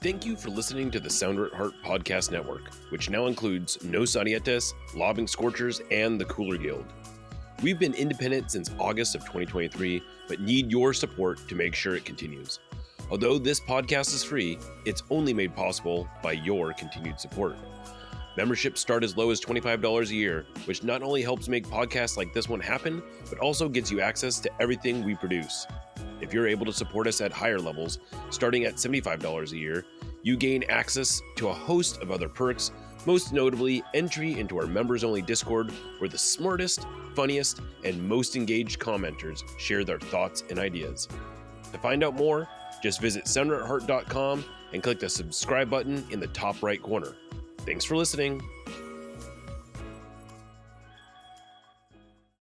Thank you for listening to the Sounder at Heart Podcast Network, which now includes No Sonietes, Lobbing Scorchers, and the Cooler Guild. We've been independent since August of 2023, but need your support to make sure it continues. Although this podcast is free, it's only made possible by your continued support. Memberships start as low as $25 a year, which not only helps make podcasts like this one happen, but also gets you access to everything we produce. If you're able to support us at higher levels, starting at $75 a year, you gain access to a host of other perks, most notably entry into our members-only Discord, where the smartest, funniest, and most engaged commenters share their thoughts and ideas. To find out more, just visit sounderatheart.com and click the subscribe button in the top right corner. Thanks for listening.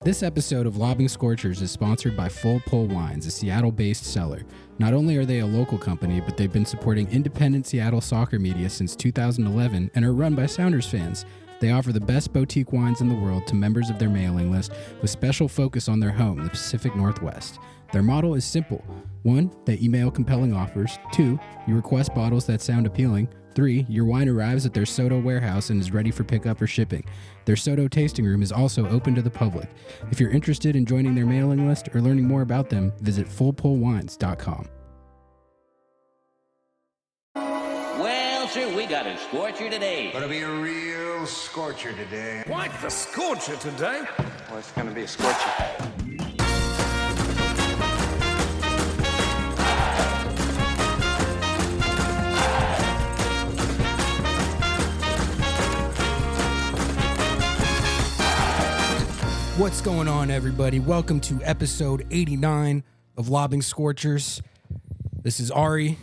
This episode of Lobbing Scorchers is sponsored by Full Pull Wines, a Seattle-based seller. Not only are they a local company, but they've been supporting independent Seattle soccer media since 2011 and are run by Sounders fans. They offer the best boutique wines in the world to members of their mailing list, with special focus on their home, the Pacific Northwest. Their model is simple. 1, they email compelling offers. 2, you request bottles that sound appealing. 3, your wine arrives at their Soto warehouse and is ready for pickup or shipping. Their Soto tasting room is also open to the public. If you're interested in joining their mailing list or learning more about them, visit fullpullwines.com. Well, sir, we got a scorcher today. Gonna be a real scorcher today. Quite the scorcher today. Well, it's gonna be a scorcher. What's going on, everybody? Welcome to episode 89 of Lobbing Scorchers. This is Ari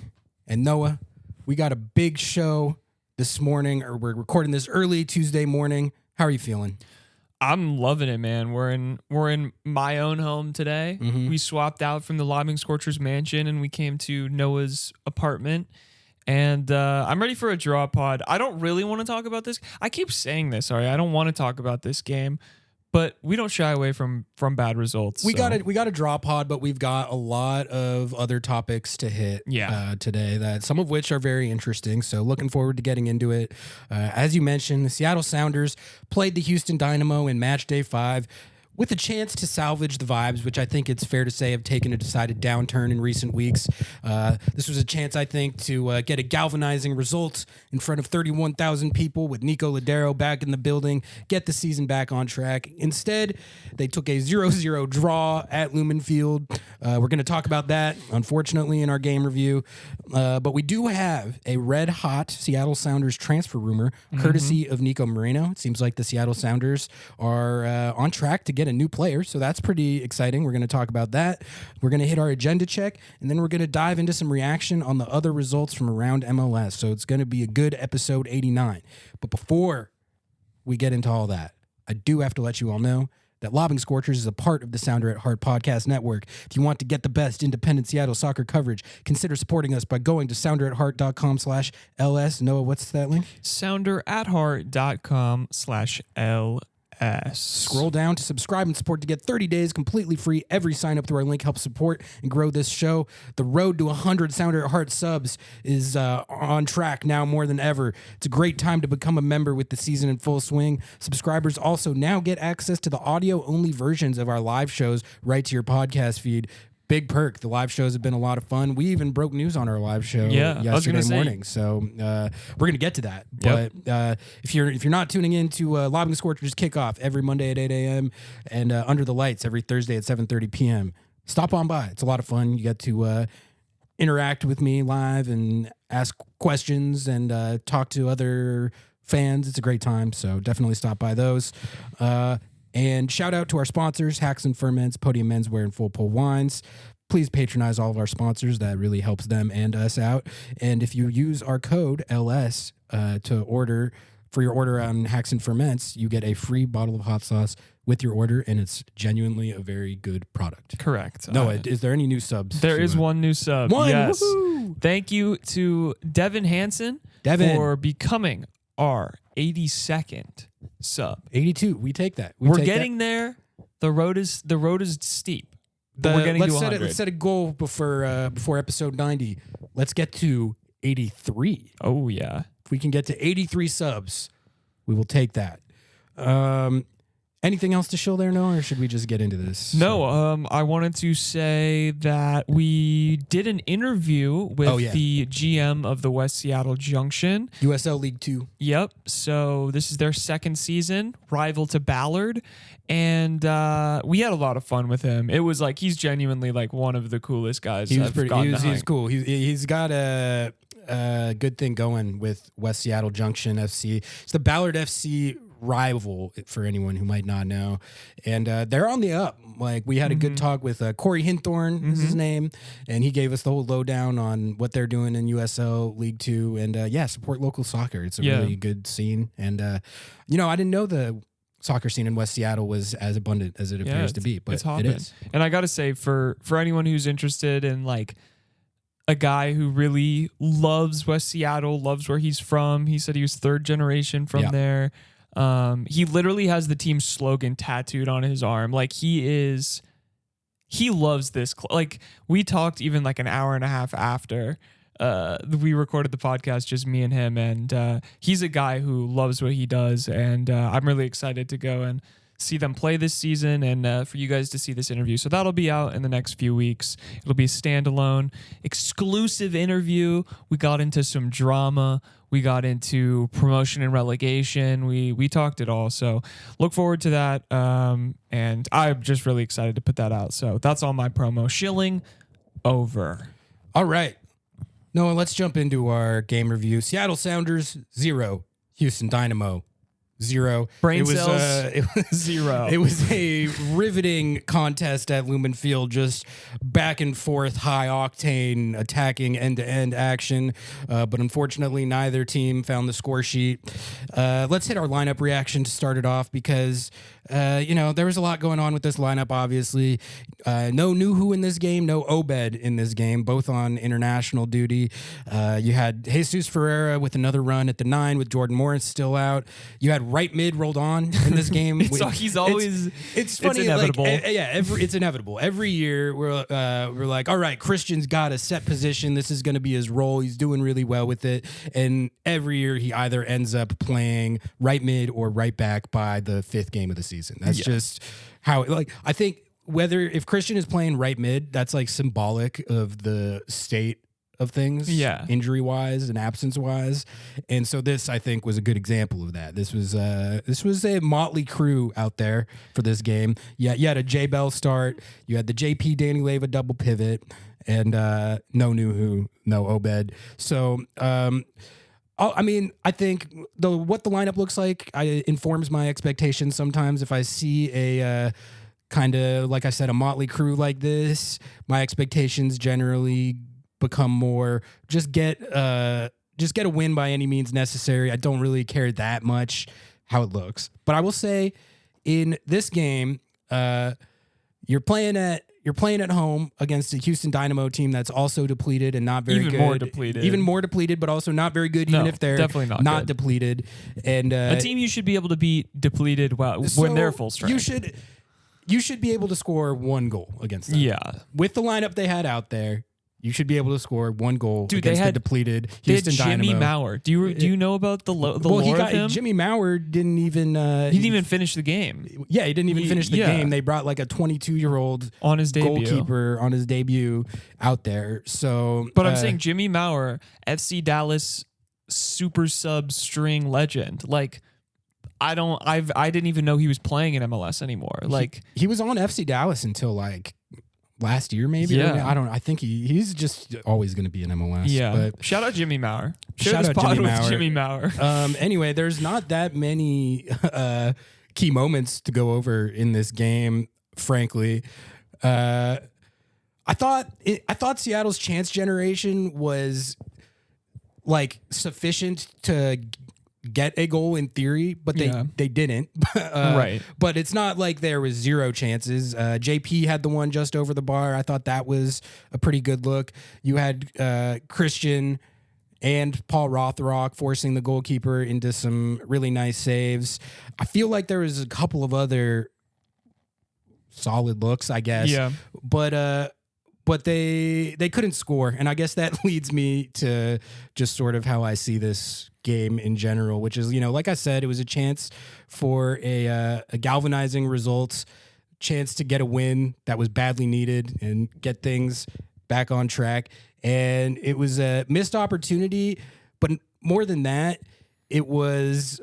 and Noah. We got a big show this morning, or we're recording this early Tuesday morning. How are you feeling? I'm loving it, man. We're in my own home today. Mm-hmm. We swapped out from the Lobbing Scorchers mansion and we came to Noah's apartment. And I'm ready for a draw pod. I don't really want to talk about this. I keep saying this, Ari. I don't want to talk about this game. But we don't shy away from bad results. We got a draw pod, but we've got a lot of other topics to hit today, that some of which are very interesting. So looking forward to getting into it. As you mentioned, the Seattle Sounders played the Houston Dynamo in Matchday 5 with a chance to salvage the vibes, which I think it's fair to say have taken a decided downturn in recent weeks. This was a chance, I think, to get a galvanizing result in front of 31,000 people with Nico Lodeiro back in the building, get the season back on track. Instead, they took a 0-0 draw at Lumen Field. We're going to talk about that, unfortunately, in our game review. But we do have a red-hot Seattle Sounders transfer rumor, courtesy of Nico Moreno. It seems like the Seattle Sounders are on track to get a new player, so that's pretty exciting. We're going to talk about that. We're going to hit our agenda check, and then we're going to dive into some reaction on the other results from around MLS. So it's going to be a good episode 89. But before we get into all that, I do have to let you all know that Lobbing Scorchers is a part of the Sounder at Heart Podcast Network. If you want to get the best independent Seattle soccer coverage, consider supporting us by going to sounderatheart.com/LS. Noah, what's that link? Sounderatheart.com/LS. Scroll down to subscribe and support to get 30 days completely free. Every sign up through our link helps support and grow this show. The road to 100 Sounder at Heart subs is on track now more than ever. It's a great time to become a member with the season in full swing. Subscribers also now get access to the audio-only versions of our live shows right to your podcast feed. Big perk. The live shows have been a lot of fun. We even broke news on our live show yesterday morning. So we're going to get to that. But if you're not tuning in to Lobbing Scorchers kickoff every Monday at 8 a.m. and Under the Lights every Thursday at 7:30 p.m., stop on by. It's a lot of fun. You get to interact with me live and ask questions and talk to other fans. It's a great time. So definitely stop by those. And shout out to our sponsors, Hacks and Ferments, Podium Menswear, and Full Pull Wines. Please patronize all of our sponsors. That really helps them and us out. And if you use our code LS for your order on Hacks and Ferments, you get a free bottle of hot sauce with your order, and it's genuinely a very good product. Correct. Noah, is there any new subs? There is one new sub. One! Yes. Woohoo! Thank you to Devin Hansen for becoming our 82nd sub. 82. We take that. We're getting there. The road is steep. But we're getting to 100. Let's set a goal before episode 90. Let's get to 83. Oh, yeah. If we can get to 83 subs, we will take that. Anything else to show there, Noah, or should we just get into this? No, I wanted to say that we did an interview with the GM of the West Seattle Junction. USL League 2. Yep. So this is their second season, rival to Ballard. And we had a lot of fun with him. It was like, he's genuinely like one of the coolest guys. He's cool. He's got a good thing going with West Seattle Junction FC. It's the Ballard FC rival for anyone who might not know, and they're on the up. Like, we had a good talk with Corey Hinthorn is his name, and he gave us the whole lowdown on what they're doing in USL League 2, and support local soccer. It's a really good scene, and I didn't know the soccer scene in West Seattle was as abundant as it appears to be, but it is. And I gotta say, for anyone who's interested in like a guy who really loves West Seattle, loves where he's from, he said he was third generation from there. He literally has the team's slogan tattooed on his arm. Like, he loves this. Like, we talked even like an hour and a half after we recorded the podcast, just me and him. And he's a guy who loves what he does. And I'm really excited to go and see them play this season, and for you guys to see this interview. So that'll be out in the next few weeks. It'll be a standalone, exclusive interview. We got into some drama. We got into promotion and relegation. We talked it all. So look forward to that. And I'm just really excited to put that out. So that's all my promo. Shilling over. All right. Noah, let's jump into our game review. Seattle Sounders 0, Houston Dynamo 0. Brain cells, it was 0. It was a riveting contest at Lumen Field, just back and forth, high octane, attacking end-to-end action. But unfortunately, neither team found the score sheet. Let's hit our lineup reaction to start it off, because there was a lot going on with this lineup, obviously. No Nuhu in this game, no Obed in this game, both on international duty. You had Jesus Ferreira with another run at the 9 with Jordan Morris still out. You had right mid rolled on in this game. It's funny. It's inevitable. It's inevitable. Every year we're like, all right, Christian's got a set position. This is going to be his role. He's doing really well with it. And every year he either ends up playing right mid or right back by the 5th game of the season. That's just how, I think if Christian is playing right mid, that's like symbolic of the state of things, injury wise and absence wise. And so this, I think, was a good example of that. This was a motley crew out there for this game. Yeah, you had a J Bell start, you had the JP Danny Leva double pivot, and no Nuhu, no Obed. So I think what the lineup looks like informs my expectations sometimes. If I see a kind of, like I said, a motley crew like this, my expectations generally become more just get a win by any means necessary. I don't really care that much how it looks. But I will say, in this game, you're playing at home against a Houston Dynamo team that's also depleted and not very good. Even more depleted, but also not very good, even if they're definitely not depleted. And a team you should be able to beat depleted when they're full strength. You should be able to score 1 goal against them. Yeah. With the lineup they had out there, you should be able to score 1 goal against the depleted Houston Dynamo. Jimmy Maurer. Do you know about the lore of him? Jimmy Maurer didn't even finish the game. Yeah, he didn't even finish the game. They brought like a 22-year-old on his goalkeeper on his debut out there. So, but I'm saying Jimmy Maurer, FC Dallas super sub string legend. Like, I didn't even know he was playing in MLS anymore. Like, he was on FC Dallas until like last year, maybe. Yeah. I think he's just always going to be in MLS. Yeah. But shout out Jimmy Maurer. Shout out Jimmy Maurer. Anyway, there's not that many key moments to go over in this game, frankly. I thought Seattle's chance generation was like sufficient to get a goal in theory, but they didn't. Right. But it's not like there was 0 chances. JP had the one just over the bar. I thought that was a pretty good look. You had Christian and Paul Rothrock forcing the goalkeeper into some really nice saves. I feel like there was a couple of other solid looks, I guess. Yeah. But but they couldn't score. And I guess that leads me to just sort of how I see this game in general, which is, like I said, it was a chance for a galvanizing result, chance to get a win that was badly needed and get things back on track. And it was a missed opportunity, but more than that, it was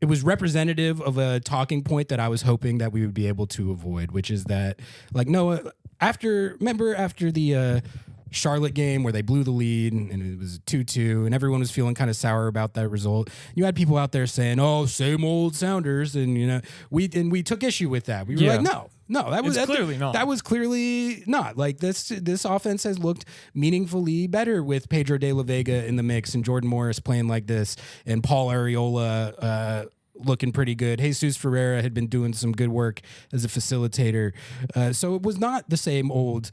representative of a talking point that I was hoping that we would be able to avoid, which is that, like, Noah, after the Charlotte game where they blew the lead and it was 2-2 and everyone was feeling kind of sour about that result. You had people out there saying, "Oh, same old Sounders," and we took issue with that. We were like, no, that was clearly not. That was clearly not. Like this offense has looked meaningfully better with Pedro de la Vega in the mix and Jordan Morris playing like this and Paul Arriola looking pretty good. Jesus Ferreira had been doing some good work as a facilitator. So it was not the same old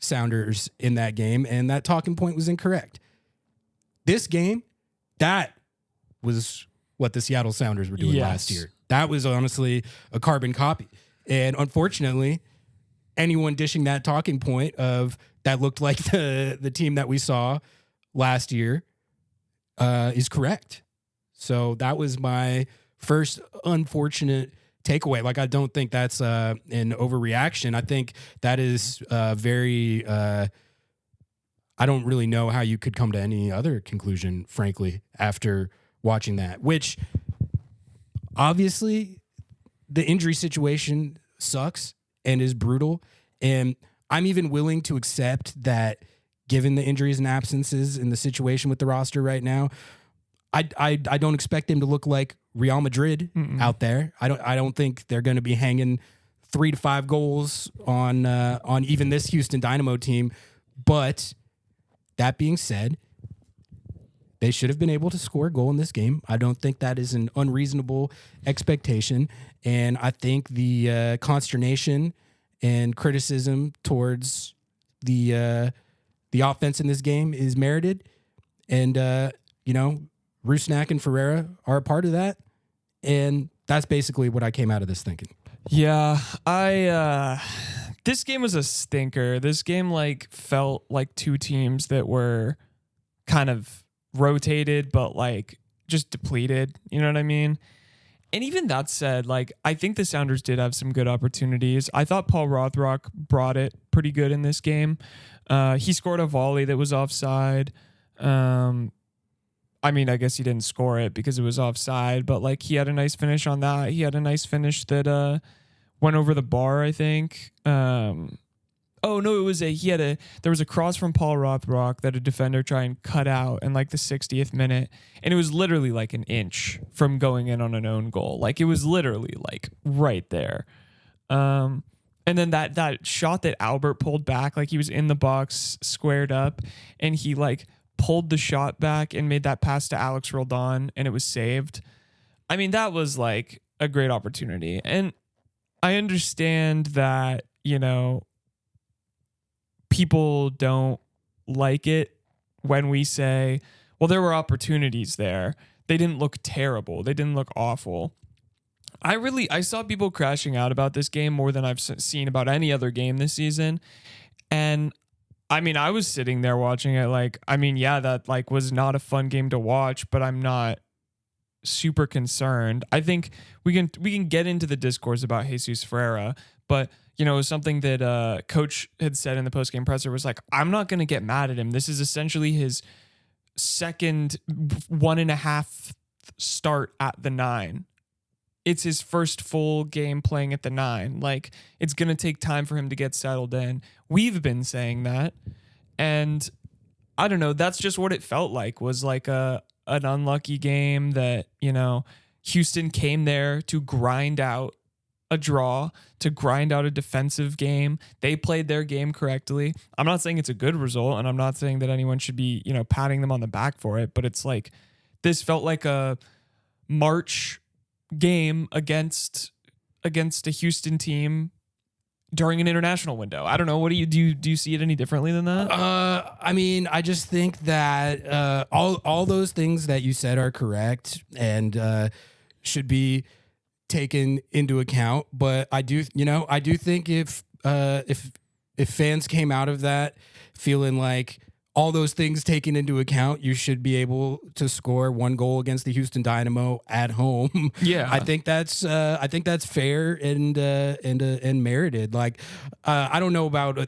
Sounders in that game, and that talking point was incorrect. This game, that was what the Seattle Sounders were doing last year. That was honestly a carbon copy. And unfortunately, anyone dishing that talking point of that looked like the team that we saw last year is correct. So that was my first unfortunate takeaway. Like, I don't think that's an overreaction. I think that is very I don't really know how you could come to any other conclusion, frankly, after watching that, which obviously the injury situation sucks and is brutal. And I'm even willing to accept that given the injuries and absences in the situation with the roster right now, I don't expect them to look like Real Madrid out there. I don't think they're going to be hanging 3 to 5 goals on even this Houston Dynamo team. But that being said, they should have been able to score a goal in this game. I don't think that is an unreasonable expectation. And I think the consternation and criticism towards the offense in this game is merited. And, Rusnak and Ferreira are a part of that. And that's basically what I came out of this thinking. Yeah, this game was a stinker. This game felt like two teams that were kind of rotated, but just depleted. You know what I mean? And even that said, I think the Sounders did have some good opportunities. I thought Paul Rothrock brought it pretty good in this game. He scored a volley that was offside. I guess he didn't score it because it was offside, but he had a nice finish on that. He had a nice finish that went over the bar, I think. There was a cross from Paul Rothrock that a defender tried and cut out in the 60th minute, and it was literally an inch from going in on an own goal. It was literally right there. And then that shot that Albert pulled back, he was in the box, squared up, and he pulled the shot back and made that pass to Alex Roldan, and it was saved. That was a great opportunity. And I understand that, people don't like it when we say, well, there were opportunities there. They didn't look terrible. They didn't look awful. I saw people crashing out about this game more than I've seen about any other game this season. And I was sitting there watching it that was not a fun game to watch, but I'm not super concerned. I think we can get into the discourse about Jesus Ferreira, but something that coach had said in the postgame presser was I'm not going to get mad at him. This is essentially his second 1.5 start at the 9. It's his first full game playing at the 9. It's going to take time for him to get settled in. We've been saying that. And I don't know, that's just what it felt like, was an unlucky game that, Houston came there to grind out a draw, to grind out a defensive game. They played their game correctly. I'm not saying it's a good result, and I'm not saying that anyone should be, patting them on the back for it, but it's this felt like a March game against a Houston team during an international window. I don't know. What do you see it any differently than that? I just think that all those things that you said are correct and should be taken into account. But I do think if if fans came out of that feeling like all those things taken into account, you should be able to score 1 goal against the Houston Dynamo at home. Yeah. I think that's fair and merited. Like, I don't know about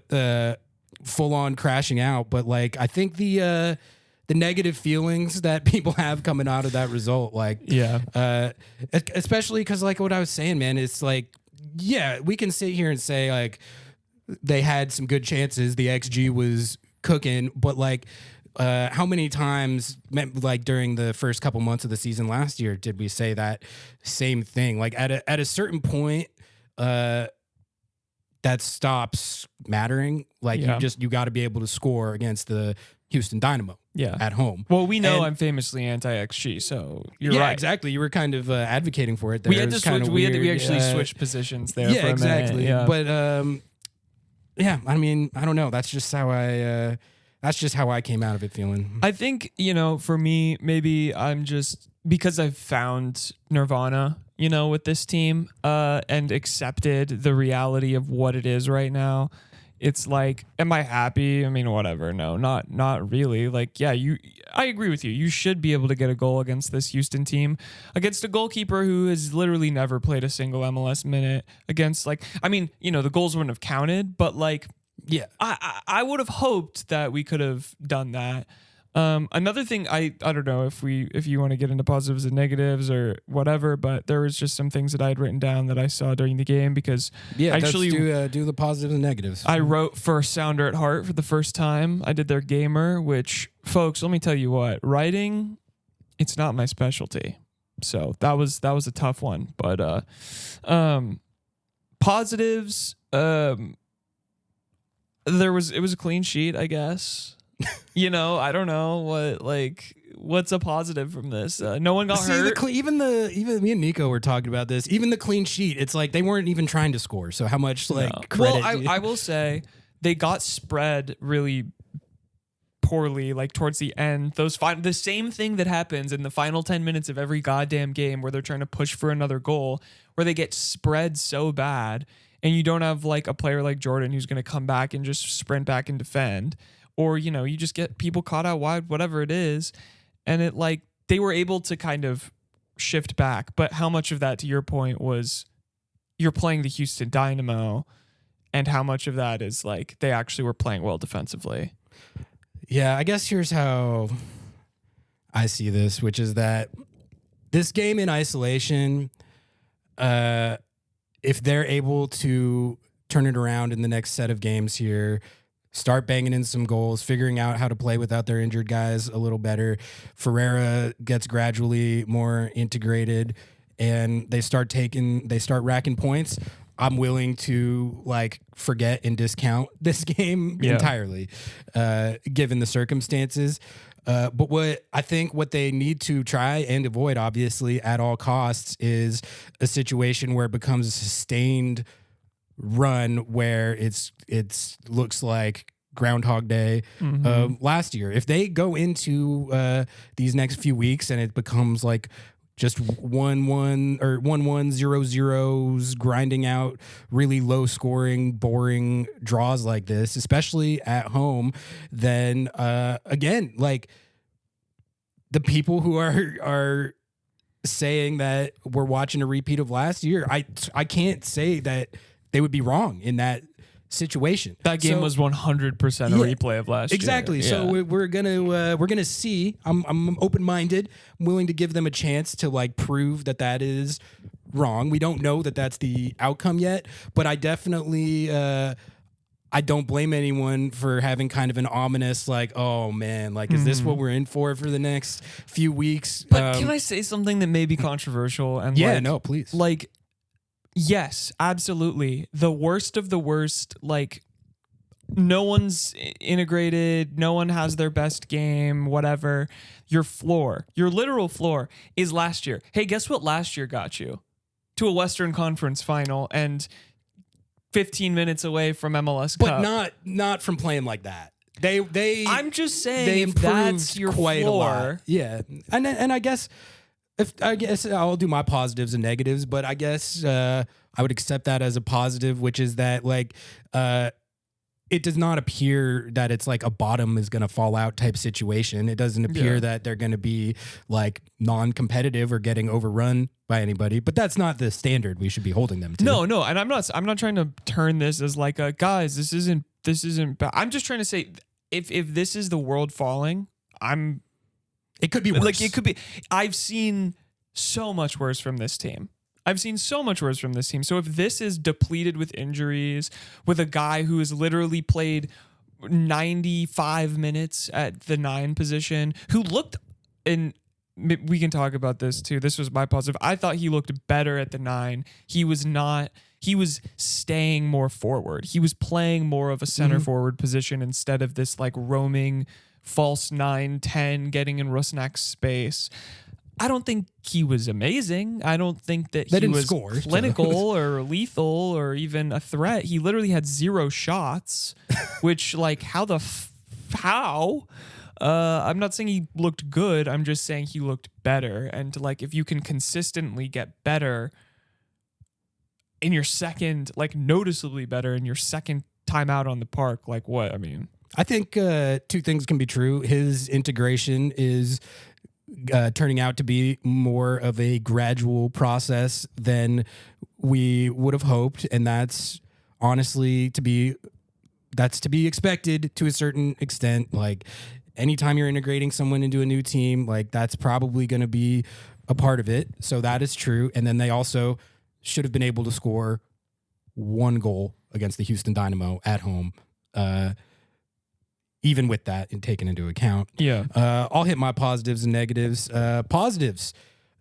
full on crashing out, but like, I think the negative feelings that people have coming out of that result, like, especially because like what I was saying, man, it's like, yeah, we can sit here and say like they had some good chances. The XG was cooking, but like, how many times, like during the first couple months of the season last year, did we say that same thing? Like at a certain point, that stops mattering. Like you got to be able to score against the Houston Dynamo at home. Well, we know I'm famously anti-XG, so you're right. Exactly. You were kind of advocating for it there. We had to switch. We actually switched positions there. For a exactly. minute. But I mean, I don't know. That's just how I came out of it feeling. I think, for me, maybe I'm just because I've found Nirvana, with this team, and accepted the reality of what it is right now. It's like, am I happy? I mean, whatever. No, not really. Like, yeah, I agree with you. You should be able to get a goal against this Houston team, against a goalkeeper who has literally never played a single MLS minute, against the goals wouldn't have counted, but like, yeah, I would have hoped that we could have done that. Another thing, I don't know if you want to get into positives and negatives or whatever, but there was just some things that I had written down that I saw during the game because actually do the positives and negatives. I wrote for Sounder at Heart for the first time. I did their gamer, which, folks, let me tell you what, writing, it's not my specialty. So that was a tough one, but positives, it was a clean sheet, I guess. I don't know what's a positive from this. No one got hurt. Even me and Nico were talking about this. Even the clean sheet, it's like they weren't even trying to score. So how much credit? Well, I will say they got spread really poorly, like towards the end. The same thing that happens in the final 10 minutes of every goddamn game where they're trying to push for another goal, where they get spread so bad, and you don't have like a player like Jordan who's going to come back and just sprint back and defend. Or, you just get people caught out wide, whatever it is. And it they were able to kind of shift back. But how much of that, to your point, was you're playing the Houston Dynamo, and how much of that is they actually were playing well defensively? Yeah, I guess here's how I see this, which is that this game in isolation, if they're able to turn it around in the next set of games here, start banging in some goals, figuring out how to play without their injured guys a little better, Ferreira gets gradually more integrated, and they start racking points, I'm willing to forget and discount this game entirely, given the circumstances. But what they need to try and avoid, obviously, at all costs, is a situation where it becomes a sustained run where it's looks like Groundhog Day last year. If they go into these next few weeks and it becomes just 1-1 or 1-1-0-0s, grinding out really low scoring, boring draws like this, especially at home, then again, the people who are saying that we're watching a repeat of last year, I can't say that they would be wrong in that situation. That game was 100% a replay of last year. Exactly. So we're gonna see. I'm open-minded. I'm willing to give them a chance to prove that is wrong. We don't know that that's the outcome yet, but I definitely I don't blame anyone for having kind of an ominous oh man, is this what we're in for the next few weeks? But can I say something that may be controversial? And no, please. Yes, absolutely. The worst of the worst, no one's integrated, no one has their best game, whatever. Your literal floor is last year. Hey, guess what last year got you? To a Western Conference final and 15 minutes away from MLS Cup. But not from playing like that. They I'm just saying they improved that's your quite floor. a lot. Yeah. And I guess I'll do my positives and negatives, but I guess I would accept that as a positive, which is that it does not appear that it's like a bottom is going to fall out type situation. It doesn't appear that they're going to be like non-competitive or getting overrun by anybody, but that's not the standard we should be holding them to. No. And I'm not trying to turn this as like a, guys, this isn't bad. I'm just trying to say if this is the world falling, it could be worse. Like it could be, I've seen so much worse from this team. So if this is depleted with injuries, with a guy who has literally played 95 minutes at the 9 position, who looked, and we can talk about this too. This was my positive. I thought he looked better at the 9. He was staying more forward. He was playing more of a center forward position instead of this like roaming false 9-10 getting in Rusnak's space. I don't think he was amazing. I don't think that he was clinical or lethal or even a threat. He literally had 0 shots, which like how? I'm not saying he looked good. I'm just saying he looked better. And like if you can consistently get better in your second, like noticeably better in your second time out on the park, like what? I mean, I think 2 things can be true. His integration is turning out to be more of a gradual process than we would have hoped, and that's honestly to be expected to a certain extent. Like anytime you're integrating someone into a new team, like that's probably going to be a part of it. So that is true. And then they also should have been able to score 1 goal against the Houston Dynamo at home. Even with that and taken into account. Yeah. I'll hit my positives and negatives. Positives,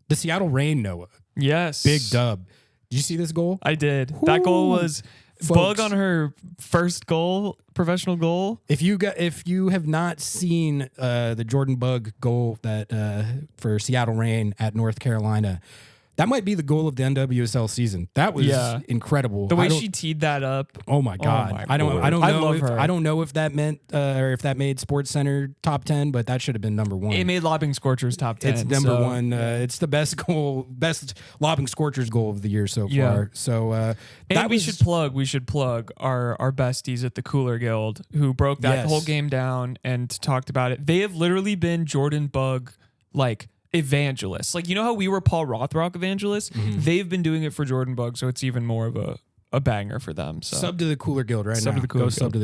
the Seattle Reign, Noah. Yes. Big dub. Did you see this goal? I did. That goal was Bug on her first goal, professional goal. If you have not seen the Jordan Bug goal that for Seattle Reign at North Carolina, that might be the goal of the NWSL season. That was incredible. The way she teed that up. Oh my God. I don't know if that meant or if that made SportsCenter top 10, but that should have been number 1. It made Lobbing Scorchers top 10. It's number 1. It's the best Lobbing Scorchers goal of the year so far. So we should plug our besties at the Cooler Guild who broke that whole game down and talked about it. They have literally been Jordan Bug like evangelists. Like, you know how we were Paul Rothrock evangelists? They've been doing it for Jordan Bug, so it's even more of a banger for them. So sub to the Cooler Guild right now. Sub to the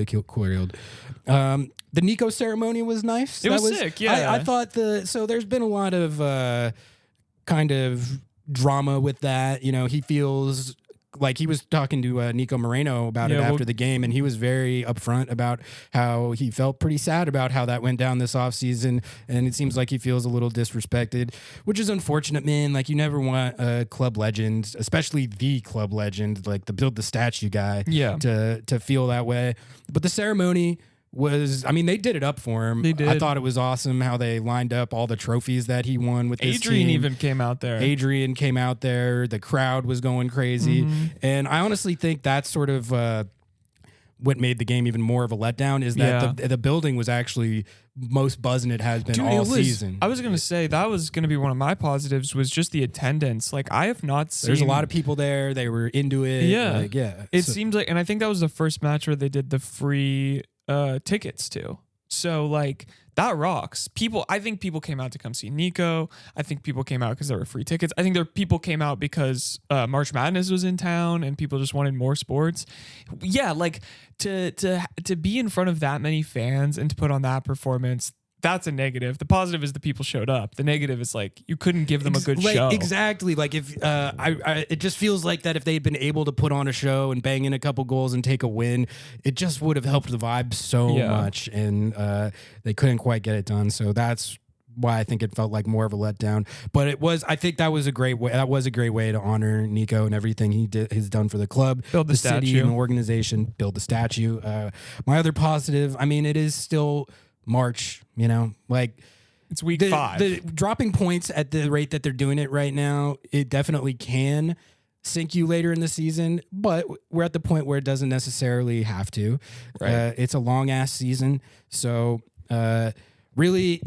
Cooler Guild. The Nico ceremony was nice. It was sick, yeah. I thought so there's been a lot of kind of drama with that. You know, he feels like he was talking to Nico Moreno about it after the game, and he was very upfront about how he felt pretty sad about how that went down this offseason, and it seems like he feels a little disrespected, which is unfortunate, man. Like, you never want a club legend, especially the club legend, like the build the statue guy, to feel that way. But the ceremony was, I mean, they did it up for him. They did. I thought it was awesome how they lined up all the trophies that he won with this Adrian team. even came out there. Adrian came out there. The crowd was going crazy. And I honestly think that's sort of what made the game even more of a letdown is that the building was actually most buzzing it has been all season. I was going to say that was going to be one of my positives was just the attendance. Like, I have not seen... There's a lot of people there. They were into it. It seems like... And I think that was the first match where they did the free tickets too. So like that rocks. I think people came out to come see Nico. I think people came out because there were free tickets. I think people came out because March Madness was in town and people just wanted more sports. Yeah, like to be in front of that many fans and to put on that performance, that's a negative. The positive is the people showed up. The negative is like you couldn't give them a good show. Exactly. Like if it just feels like that if they'd been able to put on a show and bang in a couple goals and take a win, it just would have helped the vibe so much. And they couldn't quite get it done. So that's why I think it felt like more of a letdown. But I think that was a great way. That was a great way to honor Nico and everything he's done for the club, build the statue, city, and the organization. Build the statue. My other positive. I mean, it is still March, you know, like it's week 5. The dropping points at the rate that they're doing it right now, it definitely can sink you later in the season, but we're at the point where it doesn't necessarily have to. Right. It's a long ass season. So really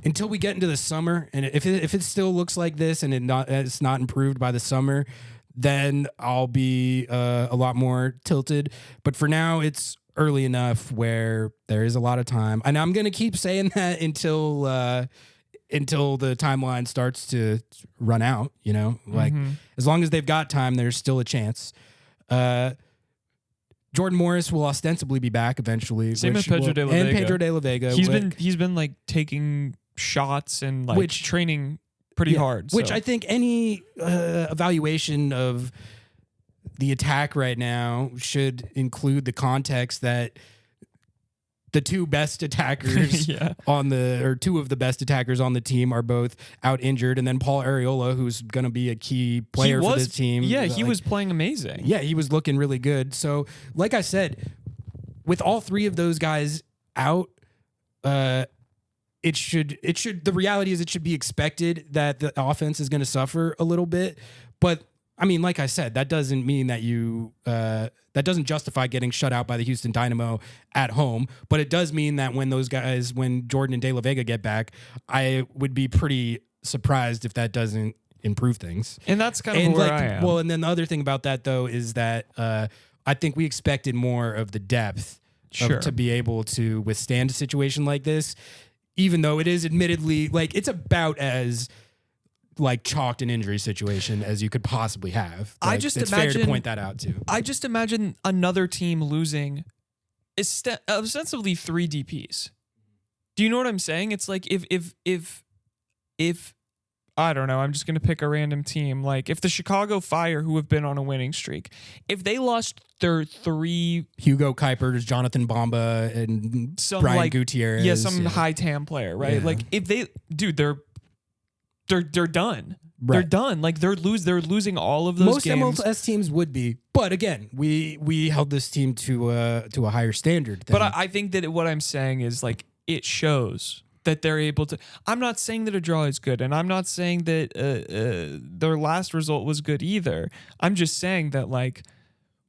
until we get into the summer, and if it still looks like this and it's not improved by the summer, then I'll be a lot more tilted. But for now, it's early enough where there is a lot of time. And I'm going to keep saying that until the timeline starts to run out, like as long as they've got time, there's still a chance. Jordan Morris will ostensibly be back eventually. Same as Pedro de la Vega. And Pedro de la Vega. He's been like taking shots and like training pretty hard. Which I think any evaluation of the attack right now should include the context that the two best attackers two of the best attackers on the team are both out injured, and then Paul Arriola, who's going to be a key player for this team. Yeah, he was playing amazing. Yeah, he was looking really good. So, like I said, with all three of those guys out, the reality is it should be expected that the offense is going to suffer a little bit, but I mean, like I said, that doesn't mean that that doesn't justify getting shut out by the Houston Dynamo at home. But it does mean that when Jordan and De La Vega get back, I would be pretty surprised if that doesn't improve things. And that's kind of where I am. Well, and then the other thing about that, though, is that I think we expected more of the depth to be able to withstand a situation like this, even though it is admittedly like it's about as like chalked an injury situation as you could possibly have. Like, it's fair to point that out too. I just imagine another team losing ostensibly 3 DPs. Do you know what I'm saying? It's like if I don't know, I'm just going to pick a random team. Like if the Chicago Fire, who have been on a winning streak, if they lost their 3 Hugo Kuipers, Jonathan Bamba, and Brian Gutierrez. Yeah, some high TAM player, right? Yeah. Like if they're done. Right. They're done. Like they're losing all of those games. Most MLS teams would be, but again, we held this team to a higher standard. But I think that what I'm saying is like it shows that they're able to. I'm not saying that a draw is good, and I'm not saying that their last result was good either. I'm just saying that like,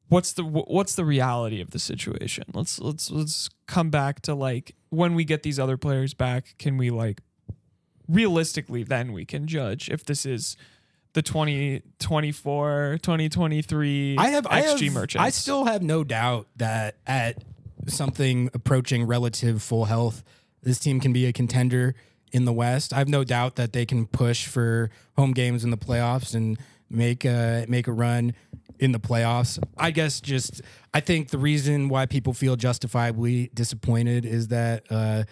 what's the reality of the situation? Let's come back to like when we get these other players back, can we like. Realistically, then we can judge if this is the 2024, 2023 XG merchants. I still have no doubt that at something approaching relative full health, this team can be a contender in the West. I have no doubt that they can push for home games in the playoffs and make a run in the playoffs. I think the reason why people feel justifiably disappointed is that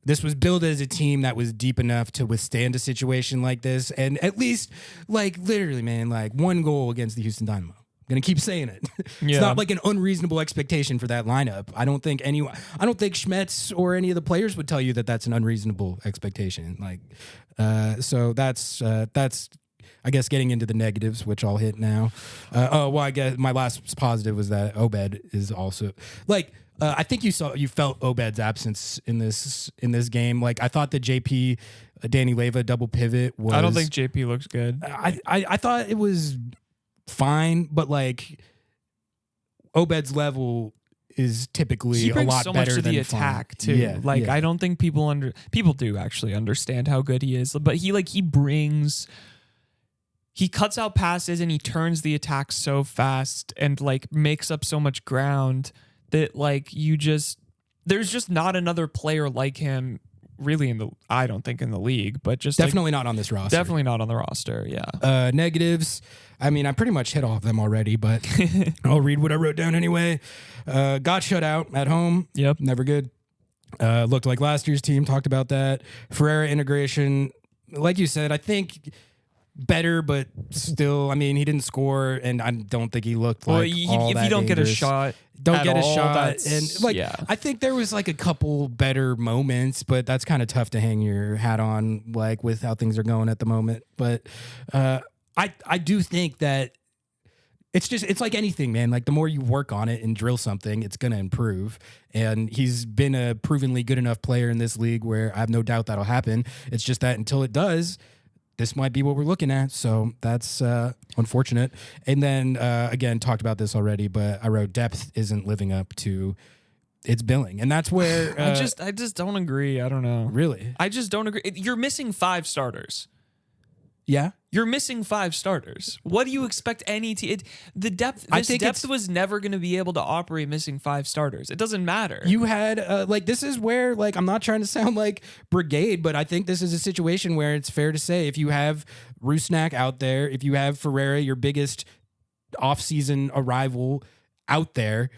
this was built as a team that was deep enough to withstand a situation like this. And at least, like, literally, man, like 1 goal against the Houston Dynamo. I'm going to keep saying it. It's not like an unreasonable expectation for that lineup. I don't think Schmetz or any of the players would tell you that that's an unreasonable expectation. Like, so that's, I guess, getting into the negatives, which I'll hit now. I guess my last positive was that Obed is also like, I think you felt Obed's absence in this game. Like I thought the JP Danny Leyva double pivot was. I don't think JP looks good. I thought it was fine, but like Obed's level is typically a lot so better much to than the attack too. Yeah, like I don't think people do actually understand how good he is, but he cuts out passes and he turns the attack so fast and like makes up so much ground. That like there's just not another player like him really I don't think in the league, but just definitely not on this roster. Definitely not on the roster. Yeah. Negatives. I mean, I pretty much hit all of them already, but I'll read what I wrote down anyway. Got shut out at home. Yep. Never good. Looked like last year's team. Talked about that. Ferreira integration. Like you said, I think better, but still, I mean, he didn't score, and I don't think he looked like all if that you don't dangerous. Get a shot. Don't get a shot. And like, I think there was like a couple better moments, but that's kind of tough to hang your hat on, like with how things are going at the moment. But I do think that it's like anything, man. Like the more you work on it and drill something, it's going to improve. And he's been a provenly good enough player in this league where I have no doubt that'll happen. It's just that until it does, this might be what we're looking at. So that's unfortunate. And then, again, talked about this already, but I wrote depth isn't living up to its billing. And that's where... I just don't agree. I don't know. Really? I just don't agree. You're missing 5 starters. Yeah. You're missing 5 starters. What do you expect any team? The depth, depth was never going to be able to operate missing 5 starters. It doesn't matter. You had this is where I'm not trying to sound like brigade, but I think this is a situation where it's fair to say if you have Rusnak out there, if you have Ferreira, your biggest offseason arrival out there,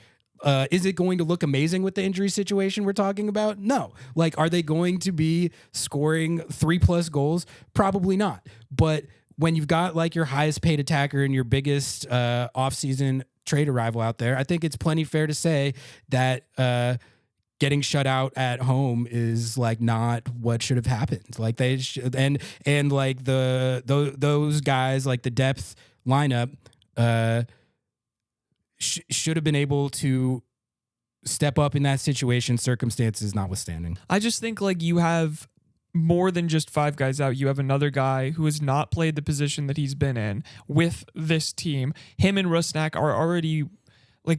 is it going to look amazing with the injury situation we're talking about? No. Are they going to be scoring 3+ goals? Probably not. But when you've got your highest paid attacker and your biggest offseason trade arrival out there, I think it's plenty fair to say that getting shut out at home is not what should have happened. They should, and those guys, the depth lineup, should have been able to step up in that situation, circumstances notwithstanding. I just think you have more than just 5 guys out. You have another guy who has not played the position that he's been in with this team. Him and Rusnak are already,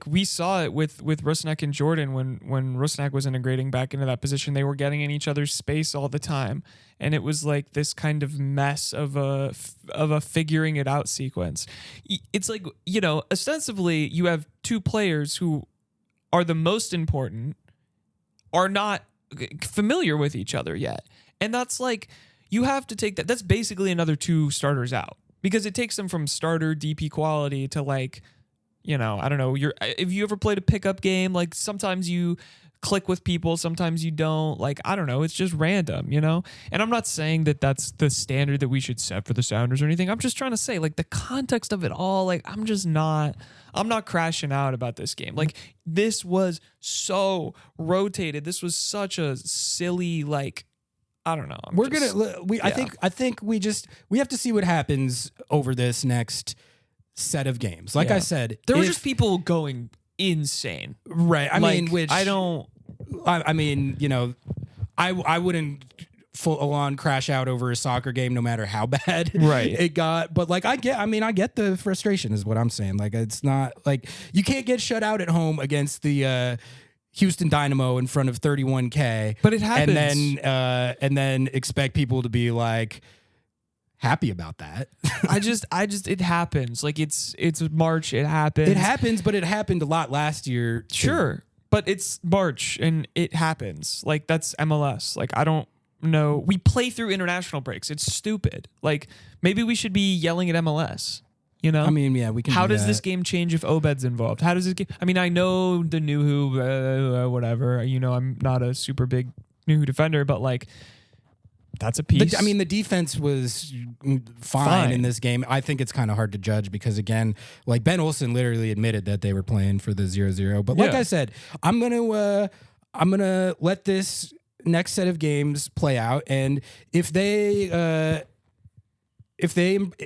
we saw it with Rusnak and Jordan when Rusnak was integrating back into that position. They were getting in each other's space all the time, and it was this kind of mess of a figuring it out sequence. It's ostensibly you have 2 players who are the most important are not familiar with each other yet. And that's you have to take that. That's basically another 2 starters out, because it takes them from starter DP quality to I don't know. If you ever played a pickup game, sometimes you click with people, sometimes you don't. I don't know. It's just random, And I'm not saying that that's the standard that we should set for the Sounders or anything. I'm just trying to say the context of it all. I'm not crashing out about this game. This was so rotated. This was such a silly I don't know. I think we have to see what happens over this next set of games. I said, there were just people going insane. Right. I wouldn't full on crash out over a soccer game no matter how bad it got. But I get the frustration is what I'm saying. It's not you can't get shut out at home against the Houston Dynamo in front of 31K. But it happens. And then expect people to be happy about that. It happens. It's March. It happens. It happens, but it happened a lot last year. Sure. But it's March and it happens. That's MLS. I don't know. We play through international breaks. It's stupid. Maybe we should be yelling at MLS. We can. How does this game change if Obed's involved? How does this game? I know the Nuhu, whatever. I'm not a super big Nuhu defender, but that's a piece. The defense was fine in this game. I think it's kind of hard to judge because, again, Ben Olsen literally admitted that they were playing for the 0-0. But I said, I'm gonna let this next set of games play out, and if they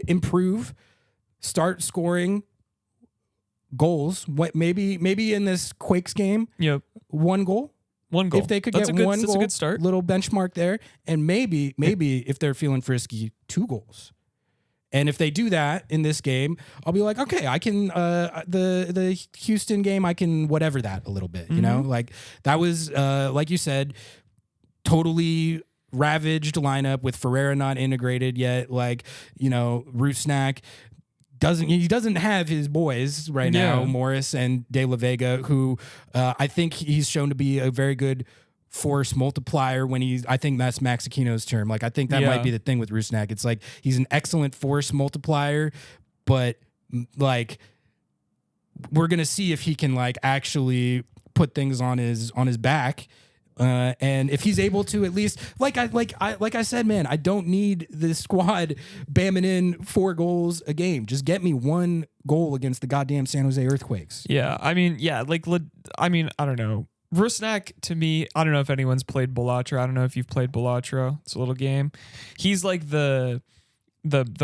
improve, start scoring goals, maybe in this Quakes game, one goal. If they could get one goal, that's a good start. Little benchmark there, and maybe if they're feeling frisky, 2 goals. And if they do that in this game, I'll be okay, I can the Houston game, I can whatever that a little bit, that was like you said, totally ravaged lineup with Ferreira not integrated yet. Rusnak doesn't have his boys right now, Morris and De La Vega, who I think he's shown to be a very good force multiplier I think that's Max Aquino's term. I think that might be the thing with Rusnak. It's he's an excellent force multiplier, but we're going to see if he can actually put things on his back. And if he's able to at least, like I said, man, I don't need this squad bamming in 4 goals a game. Just get me 1 goal against the goddamn San Jose Earthquakes. Yeah, I don't know. Rusnak, to me, I don't know if anyone's played Balatro. I don't know if you've played Balatro. It's a little game. He's the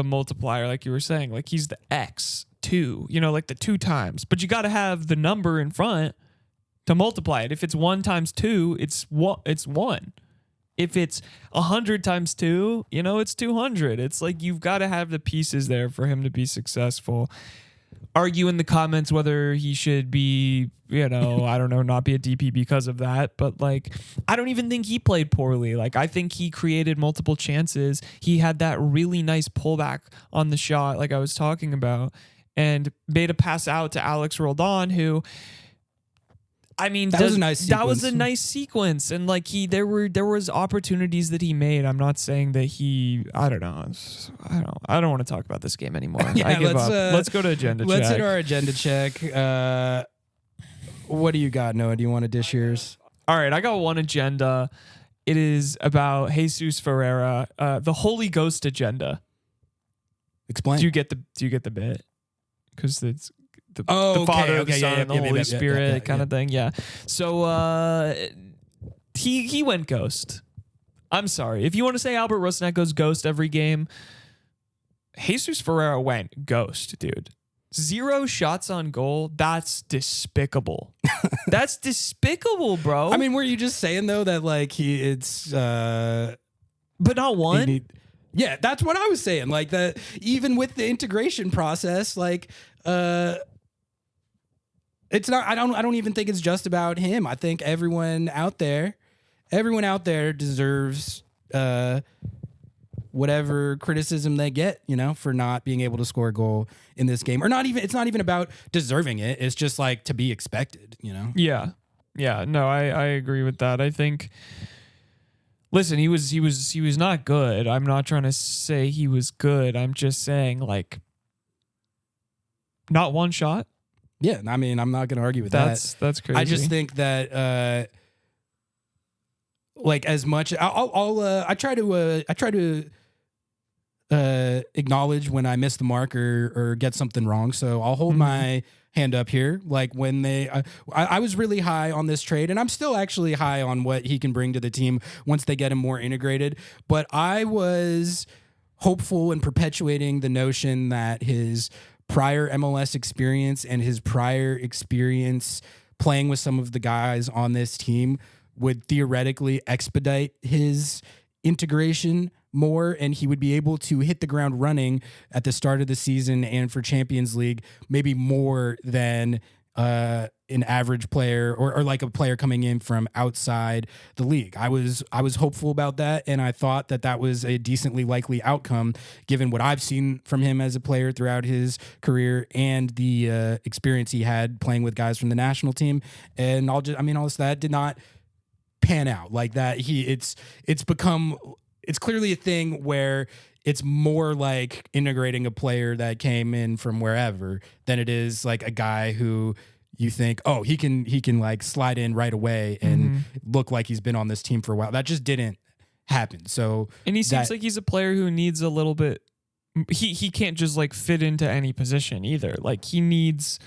multiplier, like you were saying. He's the X2, the 2 times. But you got to have the number in front to multiply it. If it's 1 times 2, it's 1. If it's 100 times 2, it's 200. It's you've got to have the pieces there for him to be successful. argue in the comments whether he should be, I don't know, not be a DP because of that. But like, I don't even think he played poorly. Like, I think he created multiple chances. He had that really nice pullback on the shot, like I was talking about, and made a pass out to Alex Roldan, who, I mean, that was a nice sequence. That was a nice sequence, and like there was opportunities that he made. I'm not saying that I don't want to talk about this game anymore. Yeah, I give up. Let's go to agenda check. Let's hit our agenda check. What do you got, Noah? Do you want to dish yours? All right, I got one agenda. It is about Jesus Ferreira, the Holy Ghost agenda. Explain. Do you get the bit? Because it's the Father, the Son, and the Holy Spirit kind of thing. Yeah. So he went ghost. I'm sorry. If you want to say Albert Rusnak goes ghost every game, Jesus Ferreira went ghost, dude. 0 shots on goal. That's despicable. That's despicable, bro. I mean, were you just saying though that like but not one? Yeah, that's what I was saying. Like that, even with the integration process, like it's not. I don't even think it's just about him. I think everyone out there deserves whatever criticism they get, for not being able to score a goal in this game, or not even. It's not even about deserving it. It's just like to be expected, Yeah. No, I agree with that. I think. Listen, he was not good. I'm not trying to say he was good. I'm just saying like. Not one shot. Yeah, I mean, I'm not going to argue with that. That's crazy. I just think that, like, as much I try to acknowledge when I miss the mark or get something wrong. So I'll hold my hand up here. Like when I was really high on this trade, and I'm still actually high on what he can bring to the team once they get him more integrated. But I was hopeful in perpetuating the notion that his prior MLS experience and his prior experience playing with some of the guys on this team would theoretically expedite his integration more, and he would be able to hit the ground running at the start of the season and for Champions League maybe more than an average player or like a player coming in from outside the league. I was hopeful about that, and I thought that was a decently likely outcome given what I've seen from him as a player throughout his career and the experience he had playing with guys from the national team. And all that did not pan out like that. It's clearly a thing where it's more like integrating a player that came in from wherever than it is like a guy who you think, oh, he can like slide in right away and look like he's been on this team for a while. That just didn't happen. So, and he seems like he's a player who needs a little bit. He can't just like fit into any position either. Like he needs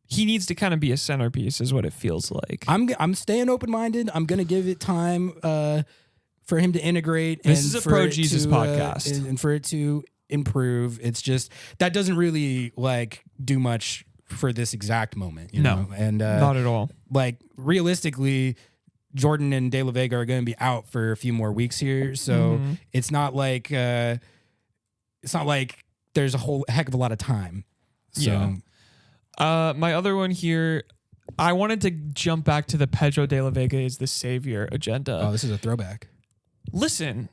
to kind of be a centerpiece, is what it feels like. I'm staying open-minded. I'm gonna give it time for him to integrate. This is a pro Jesus podcast, and for it to improve. It's just that doesn't really like do much for this exact moment, you know? And not at all. Like realistically, Jordan and De La Vega are going to be out for a few more weeks here, so it's not like there's a whole heck of a lot of time. So. Yeah. My other one here, I wanted to jump back to the Pedro De La Vega is the savior agenda. Oh, this is a throwback. Listen,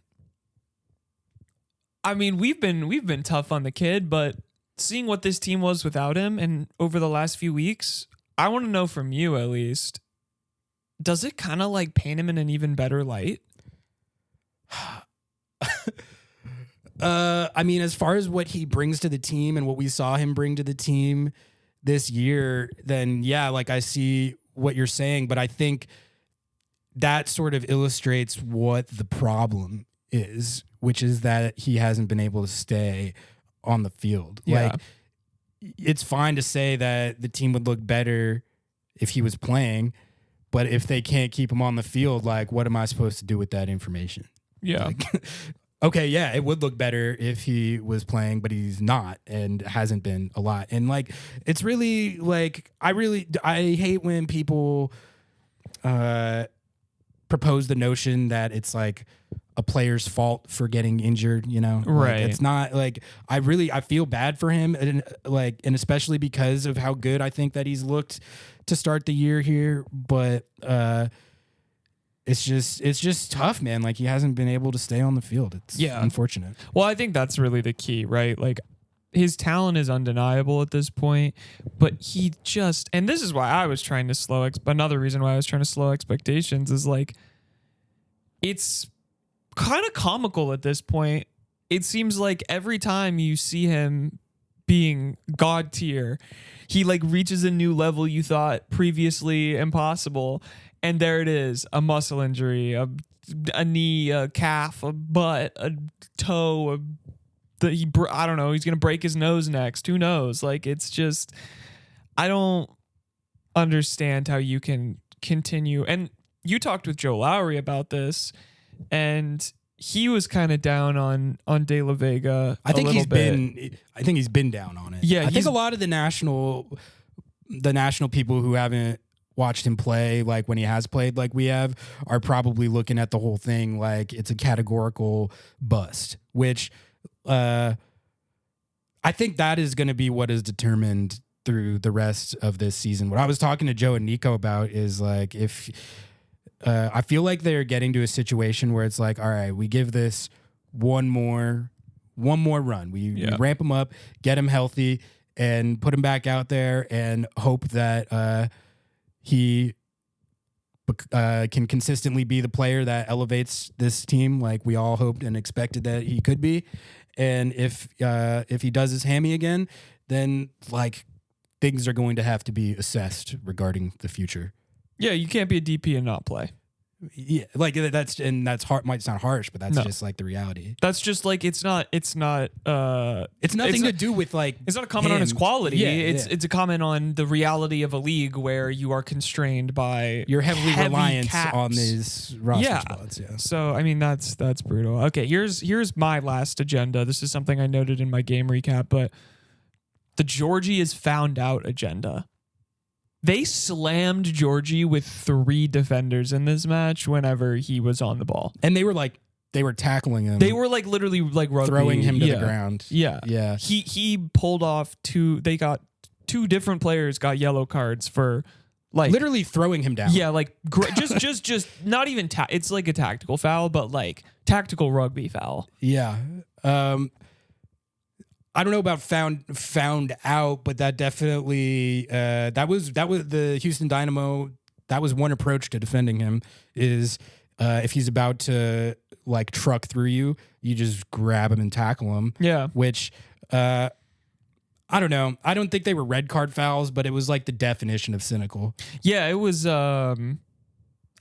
I mean, we've been tough on the kid, but seeing what this team was without him and over the last few weeks, I want to know from you at least, does it kind of like paint him in an even better light? I mean, as far as what he brings to the team and what we saw him bring to the team this year, then yeah, like I see what you're saying, but I think that sort of illustrates what the problem is, which is that he hasn't been able to stay on the field. Yeah. Like, it's fine to say that the team would look better if he was playing, but if they can't keep him on the field, like, what am I supposed to do with that information? Yeah. Like, okay, yeah, it would look better if he was playing, but he's not and hasn't been a lot. And like, it's really like, I hate when people propose the notion that it's like a player's fault for getting injured, you know? Right. Like, it's not like I feel bad for him, and especially because of how good I think that he's looked to start the year here, but it's just tough, man. Like, he hasn't been able to stay on the field. It's unfortunate. Well, I think that's really the key, right? Like, his talent is undeniable at this point, but he just, and this is why I was trying to another reason why I was trying to slow expectations is like, it's kind of comical at this point. It seems like every time you see him being God tier, he like reaches a new level you thought previously impossible. And there it is, a muscle injury, a knee, a calf, a butt, a toe, I don't know, he's going to break his nose next. Who knows? Like, it's just, I don't understand how you can continue. And you talked with Joe Lowry about this, and he was kind of down on De La Vega. I think he's been down on it. Yeah, I think a lot of the national people who haven't watched him play like when he has played like we have are probably looking at the whole thing like it's a categorical bust, which I think that is going to be what is determined through the rest of this season. What I was talking to Joe and Nico about is like, if I feel like they're getting to a situation where it's like, all right, we give this one more run. We ramp him up, get him healthy, and put him back out there and hope that he can consistently be the player that elevates this team like we all hoped and expected that he could be. And if he does his hammy again, then like things are going to have to be assessed regarding the future. Yeah, you can't be a DP and not play. Yeah, like that's hard. Might sound harsh, but that's just like the reality. That's just like it's not It's nothing to do with like it's not a comment on his quality. Yeah, it's a comment on the reality of a league where you are constrained by your heavy reliance caps on these roster spots. Yeah. So I mean that's brutal. Okay, here's my last agenda. This is something I noted in my game recap, but the Georgie is found out agenda. They slammed Georgie with 3 defenders in this match whenever he was on the ball. And they were tackling him. They were like literally like rugby. Throwing him to the ground. Yeah. Yeah. He pulled off 2 different players got yellow cards for like literally throwing him down. Yeah, like just not even it's like a tactical foul, but like tactical rugby foul. Yeah. I don't know about found out, but that definitely that was the Houston Dynamo. That was one approach to defending him is if he's about to like truck through you, you just grab him and tackle him. Yeah. Which I don't know. I don't think they were red card fouls, but it was like the definition of cynical. Yeah, it was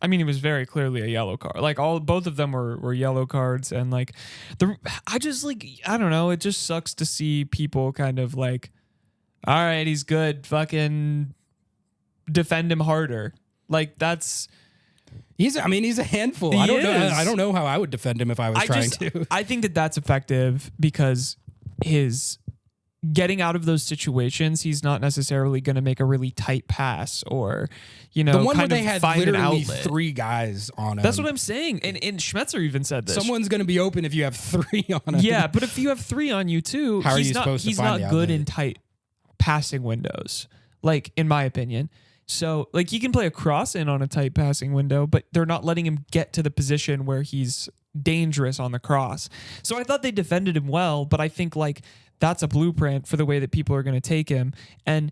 I mean, it was very clearly a yellow card. Like both of them were yellow cards, and like I don't know. It just sucks to see people kind of like, all right, he's good. Fucking defend him harder. Like he's a handful. I don't know how I would defend him if I was trying to. I think that's effective because his getting out of those situations, he's not necessarily going to make a really tight pass or, you know, the one kind where of they had find an literally outlet. 3 guys on him. That's what I'm saying. And Schmetzer even said this. Someone's going to be open if you have 3 on him. Yeah, but if you have 3 on you too, how are you supposed to he's find not the good outlet? in tight passing windows, like in my opinion. So like he can play a cross in on a tight passing window, but they're not letting him get to the position where he's dangerous on the cross. So I thought they defended him well, but I think like that's a blueprint for the way that people are going to take him. And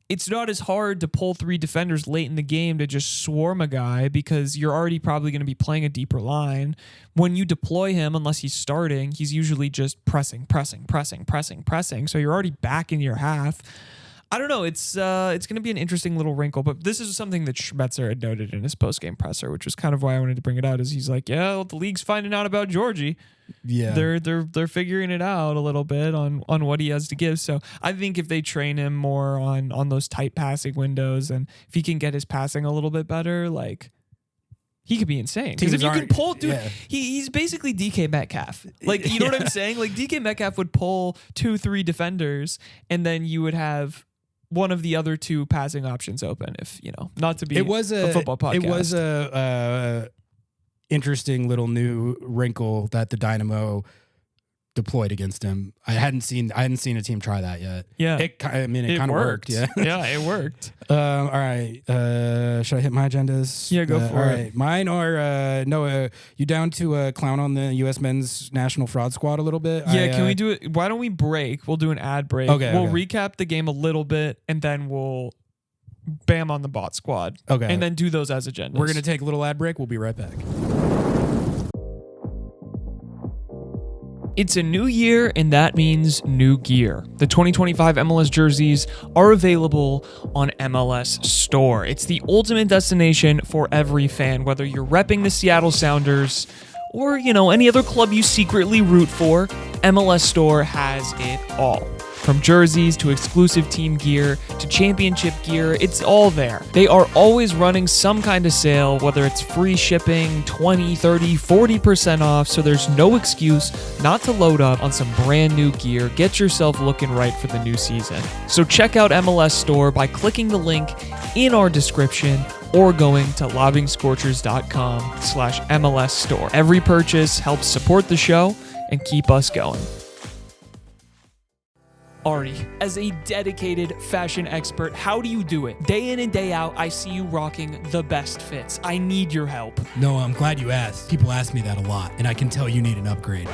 it's not as hard to pull 3 defenders late in the game to just swarm a guy because you're already probably going to be playing a deeper line. When you deploy him, unless he's starting, he's usually just pressing. So you're already back in your half. I don't know. It's going to be an interesting little wrinkle, but this is something that Schmetzer had noted in his post-game presser, which was kind of why I wanted to bring it out. Is he's like, yeah, well, the league's finding out about Georgie. Yeah, they're figuring it out a little bit on what he has to give. So I think if they train him more on those tight passing windows, and if he can get his passing a little bit better, like he could be insane. Because if you can pull, dude, he's basically DK Metcalf. Like, you know what I'm saying? Like DK Metcalf would pull 2-3 defenders, and then you would have one of the other two passing options open. If not to be a football podcast. It was a interesting little new wrinkle that the Dynamo deployed against him. I hadn't seen a team try that yet. Yeah, it kind of worked. Yeah, yeah, it worked. All right, should I hit my agendas? Yeah, go for it. All right, mine are Noah. You down to clown on the U.S. men's national fraud squad a little bit? Yeah, can we do it? Why don't we break? We'll do an ad break. Okay, we'll recap the game a little bit, and then we'll bam on the bot squad. Okay, and then do those as agendas. We're gonna take a little ad break. We'll be right back. It's a new year, and that means new gear. The 2025 MLS jerseys are available on MLS Store. It's the ultimate destination for every fan, whether you're repping the Seattle Sounders or, any other club you secretly root for. MLS Store has it all. From jerseys to exclusive team gear to championship gear, it's all there. They are always running some kind of sale, whether it's free shipping, 20, 30, 40% off, so there's no excuse not to load up on some brand new gear. Get yourself looking right for the new season. So check out MLS Store by clicking the link in our description or going to lobbingscorchers.com/MLS Store. Every purchase helps support the show and keep us going. Ari, as a dedicated fashion expert, how do you do it? Day in and day out, I see you rocking the best fits. I need your help. No, I'm glad you asked. People ask me that a lot, and I can tell you need an upgrade.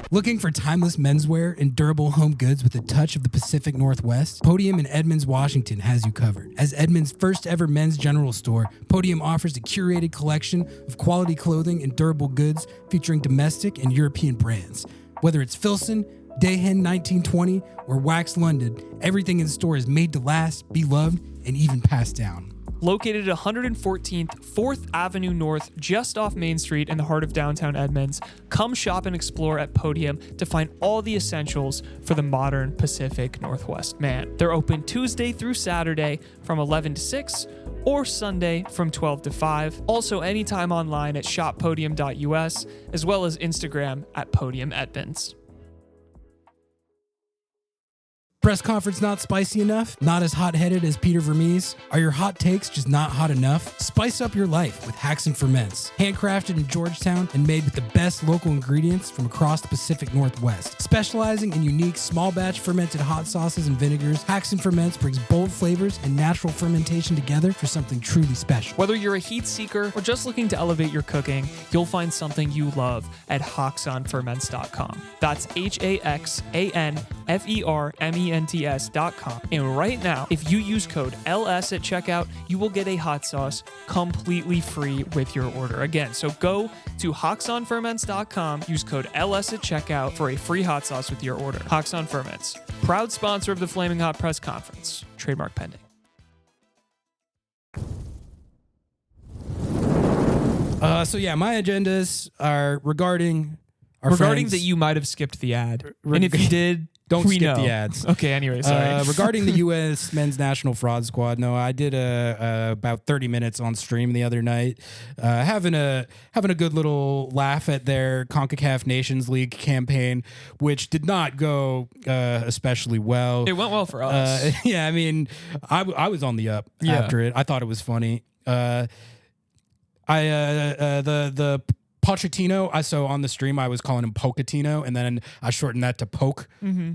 Looking for timeless menswear and durable home goods with a touch of the Pacific Northwest? Podium in Edmonds, Washington has you covered. As Edmonds' first ever men's general store, Podium offers a curated collection of quality clothing and durable goods featuring domestic and European brands. Whether it's Filson, Dayhen 1920, or Wax London, everything in store is made to last, be loved, and even passed down. Located at 114th 4th Avenue North, just off Main Street in the heart of downtown Edmonds, come shop and explore at Podium to find all the essentials for the modern Pacific Northwest man. They're open Tuesday through Saturday from 11 to 6 or Sunday from 12 to 5. Also anytime online at shoppodium.us, as well as Instagram at Podium Edmonds. Press conference not spicy enough? Not as hot-headed as Peter Vermees? Are your hot takes just not hot enough? Spice up your life with Hacks and Ferments. Handcrafted in Georgetown and made with the best local ingredients from across the Pacific Northwest. Specializing in unique small batch fermented hot sauces and vinegars, Hacks and Ferments brings bold flavors and natural fermentation together for something truly special. Whether you're a heat seeker or just looking to elevate your cooking, you'll find something you love at hoxonferments.com. That's HAXANFERMENTS.com. And right now, if you use code LS at checkout, you will get a hot sauce completely free with your order. Again, so go to hoxonferments.com, use code LS at checkout for a free hot sauce with your order. Hox on Ferments, proud sponsor of the Flaming Hot Press Conference. Trademark pending. So yeah, my agendas are regarding our regarding friends. that you might have skipped the ad. And if you did, don't we skip know. the ads. Okay, anyway, sorry. Regarding the U.S. men's national fraud squad, no, I did about 30 minutes on stream the other night, having a good little laugh at their CONCACAF Nations League campaign, which did not go especially well. It went well for us. Yeah, I mean, I was on the up after it. I thought it was funny. The Pochettino, so on the stream, I was calling him Pocatino, and then I shortened that to Poke,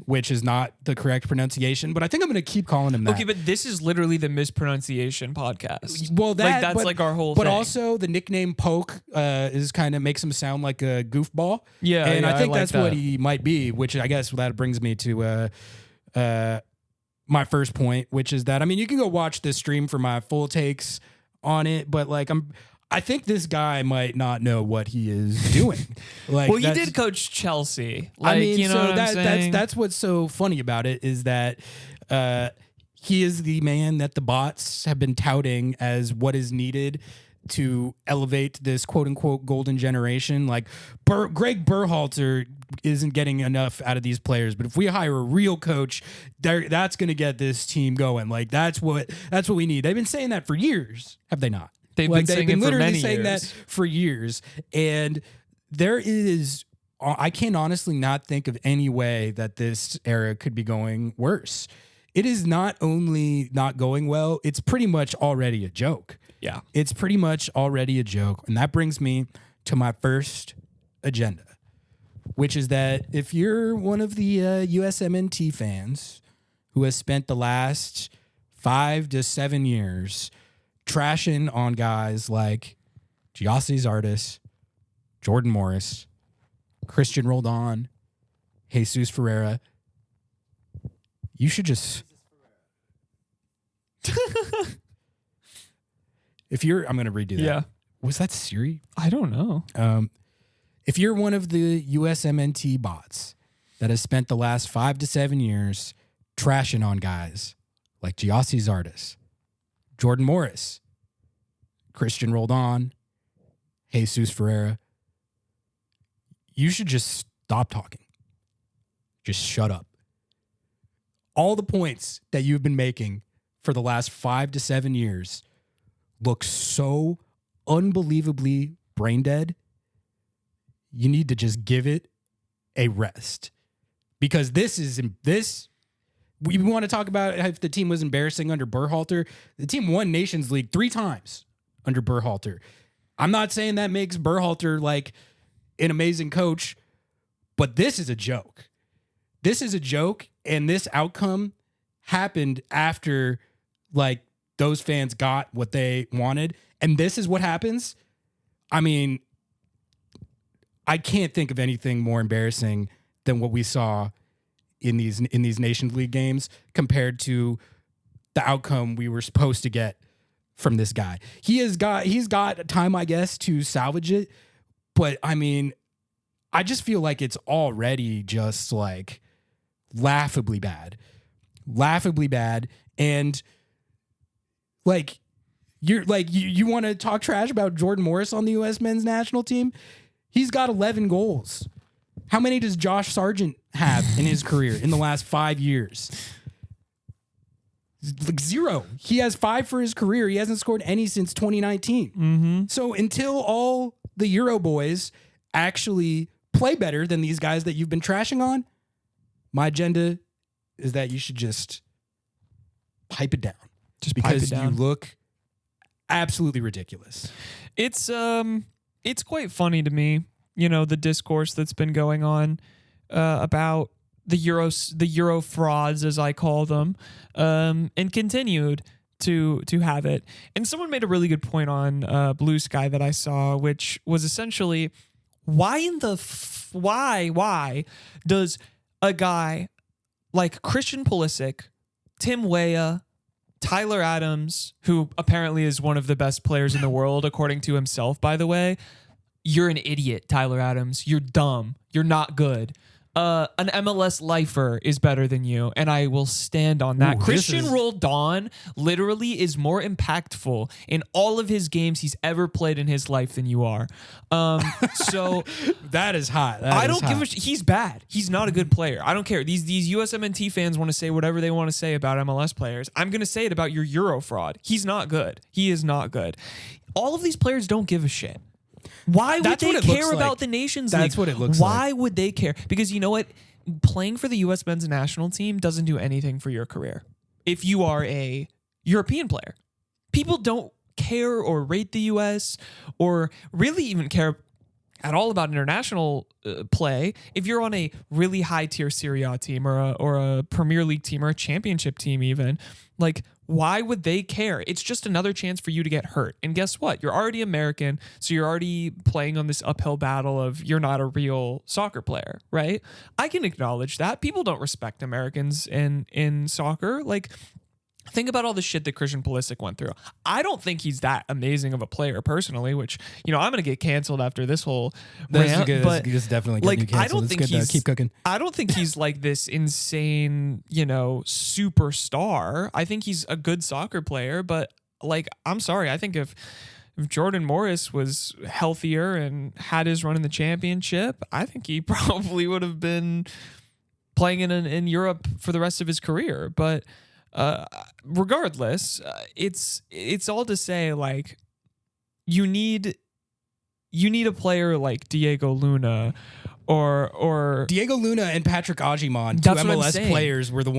which is not the correct pronunciation, but I think I'm going to keep calling him that. Okay, but this is literally the mispronunciation podcast. Well, that's our whole thing. But thing. also, the nickname Poke is kind of makes him sound like a goofball. Yeah, and I think like that's that. what he might be, which I guess that brings me to my first point, which is that, I mean, you can go watch this stream for my full takes on it, but like I think this guy might not know what he is doing. Like, well, he did coach Chelsea. Like, I mean, you know so what I'm saying? that's what's so funny about it is that he is the man that the bots have been touting as what is needed to elevate this quote unquote golden generation. Like Greg Berhalter isn't getting enough out of these players, but if we hire a real coach, that's going to get this team going. Like that's what we need. They've been saying that for years, have they not? They've been literally saying that for years. And I can honestly not think of any way that this era could be going worse. it is not only not going well, it's pretty much already a joke. Yeah. It's pretty much already a joke. And that brings me to my first agenda, which is that if you're one of the USMNT fans who has spent the last 5 to 7 years trashing on guys like Giassi Zardes, Jordan Morris, Christian Roldan, Jesus Ferreira, you should just... I'm going to redo that. Yeah. Was that Siri? I don't know. If you're one of the USMNT bots that has spent the last 5 to 7 years trashing on guys like Giassi Zardes, Jordan Morris, Christian Roldan, Jesus Ferreira, you should just stop talking. Just shut up. All the points that you've been making for the last 5 to 7 years look so unbelievably brain dead. You need to just give it a rest, because we want to talk about if the team was embarrassing under Berhalter. The team won Nations League 3 times under Berhalter. I'm not saying that makes Berhalter like an amazing coach, but this is a joke. This is a joke, and this outcome happened after like those fans got what they wanted, and this is what happens. I mean, I can't think of anything more embarrassing than what we saw in these Nations League games compared to the outcome we were supposed to get from this guy. He's got time, I guess, to salvage it, but I mean, I just feel like it's already just like laughably bad, and like you want to talk trash about Jordan Morris on the U.S. men's national team? He's got 11 goals. How many does Josh Sargent have in his career in the last 5 years? Like 0. He has 5 for his career. He hasn't scored any since 2019. Mm-hmm. So until all the Euro boys actually play better than these guys that you've been trashing on, my agenda is that you should just pipe it down. Just because pipe it down. You look absolutely ridiculous. It's quite funny to me, the discourse that's been going on about the Euro frauds, as I call them, and continued to have it. And someone made a really good point on Blue Sky that I saw, which was essentially, why does a guy like Christian Pulisic, Tim Weah, Tyler Adams, who apparently is one of the best players in the world, according to himself, by the way. You're an idiot, Tyler Adams. You're dumb. You're not good. An MLS lifer is better than you, and I will stand on that. Christian Roldan literally is more impactful in all of his games he's ever played in his life than you are. So that is hot. I don't give a shit. He's bad. He's not a good player. I don't care. These USMNT fans want to say whatever they want to say about MLS players. I'm going to say it about your Euro fraud. He's not good. He is not good. All of these players don't give a shit. Why would they care about the Nations League? That's what it looks like. Why would they care? Because you know what? Playing for the U.S. men's national team doesn't do anything for your career. If you are a European player, people don't care or rate the U.S. or really even care at all about international play. If you're on a really high tier Serie A team or a Premier League team or a championship team even, like, why would they care? It's just another chance for you to get hurt. And guess what? You're already American, so you're already playing on this uphill battle of you're not a real soccer player, right? I can acknowledge that. People don't respect Americans in soccer. Like, think about all the shit that Christian Pulisic went through. I don't think he's that amazing of a player personally, which, I'm going to get canceled after this whole rant. But it's definitely getting you canceled. I don't think he's keep cooking. I don't think he's like this insane, superstar. I think he's a good soccer player, but like, I'm sorry. I think if Jordan Morris was healthier and had his run in the championship, I think he probably would have been playing in Europe for the rest of his career. But regardless, it's all to say, like, you need a player like Diego Luna or Diego Luna and Patrick Agimon, two That's what I'm MLS saying. players, were the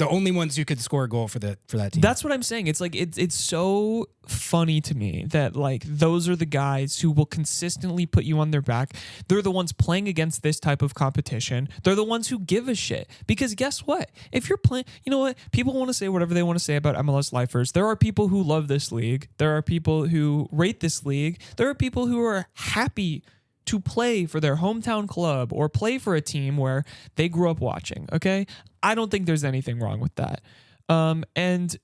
only ones who could score a goal for that team. That's what I'm saying. It's like it's so funny to me that like those are the guys who will consistently put you on their back. They're the ones playing against this type of competition. They're the ones who give a shit. Because guess what? If you're playing, you know what? People want to say whatever they want to say about MLS lifers. There are people who love this league. There are people who rate this league. There are people who are happy to play for their hometown club or play for a team where they grew up watching, okay? I don't think there's anything wrong with that. And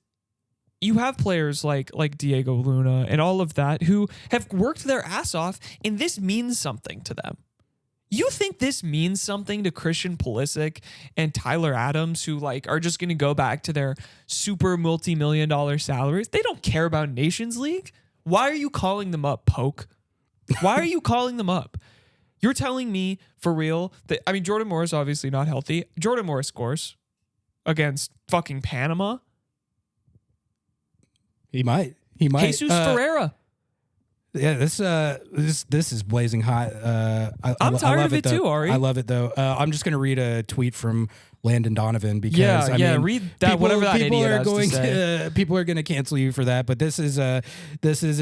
you have players like Diego Luna and all of that who have worked their ass off, and this means something to them. You think this means something to Christian Pulisic and Tyler Adams, who like are just going to go back to their super multi-million-dollar salaries? They don't care about Nations League. Why are you calling them up, Poke? Why are you calling them up? You're telling me for real that, I mean, Jordan Morris obviously not healthy. Jordan Morris scores against fucking Panama. He might. Jesus Ferreira. Yeah, this is blazing hot. I'm tired love of it though. too, Ari. I love it though. I'm just gonna read a tweet from Landon Donovan because I mean, read that. Whatever that people idiot are has going to say. people are going to cancel you for that. But this is a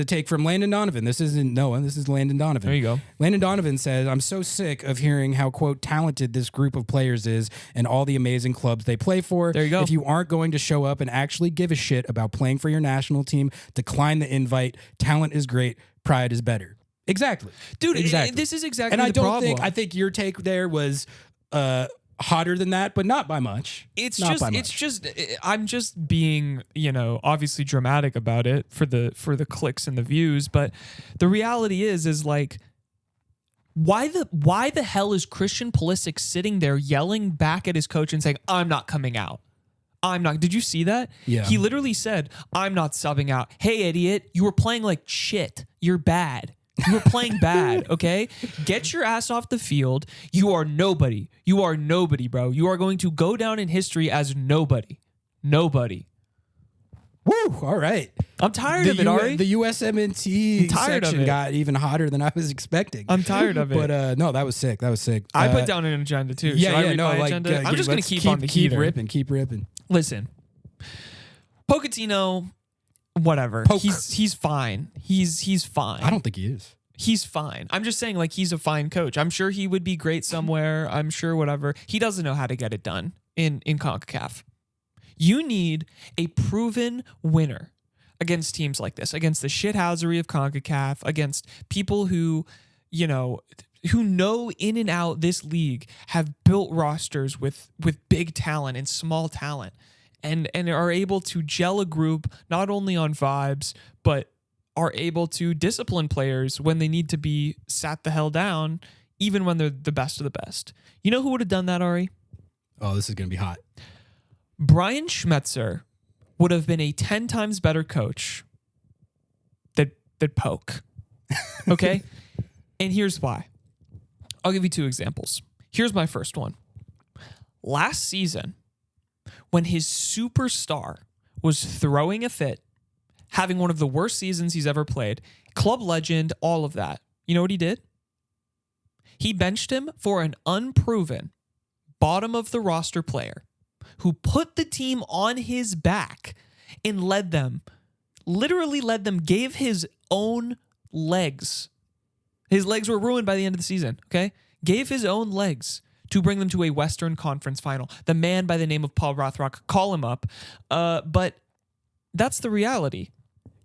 take from Landon Donovan. This isn't Noah. This is Landon Donovan. There you go. Landon Donovan says, "I'm so sick of hearing how quote talented this group of players is and all the amazing clubs they play for. There you go. If you aren't going to show up and actually give a shit about playing for your national team, decline the invite. Talent is great. Pride is better." Exactly, Dude, exactly. this is exactly and I the don't problem. think I think your take there was hotter than that, but not by much. I'm just being, obviously dramatic about it for the clicks and the views, but the reality is like why the hell is Christian Pulisic sitting there yelling back at his coach and saying, "I'm not coming out. I'm not." Did you see that? Yeah. He literally said, "I'm not subbing out. Hey, idiot, you were playing like shit. You're bad. You were playing bad, okay? Get your ass off the field. You are nobody. You are nobody, bro. You are going to go down in history as nobody. Nobody." Woo! All right. I'm tired of it, Ari. The USMNT tired of section it. got even hotter than I was expecting. I'm tired of it. But no, that was sick. That was sick. I put down an agenda too. Should I read my agenda? I'm just going to keep on the heater. Keep ripping. Listen, Pochettino, whatever. Poke. He's fine. He's fine. I don't think he is. He's fine. I'm just saying, like, he's a fine coach. I'm sure he would be great somewhere. I'm sure whatever. He doesn't know how to get it done in CONCACAF. You need a proven winner against teams like this, against the shithousery of CONCACAF, against people who know in and out this league, have built rosters with big talent and small talent, and are able to gel a group not only on vibes, but are able to discipline players when they need to be sat the hell down, even when they're the best of the best. You know who would have done that, Ari? Oh, this is going to be hot. Brian Schmetzer would have been a 10 times better coach than Poke. Okay? And here's why. I'll give you two examples. Here's my first one. Last season, when his superstar was throwing a fit, having one of the worst seasons he's ever played, club legend, all of that, you know what he did? He benched him for an unproven bottom of the roster player who put the team on his back and literally led them, gave his own legs. His legs were ruined by the end of the season, okay? Gave his own legs to bring them to a Western Conference final. The man by the name of Paul Rothrock, call him up. But that's the reality.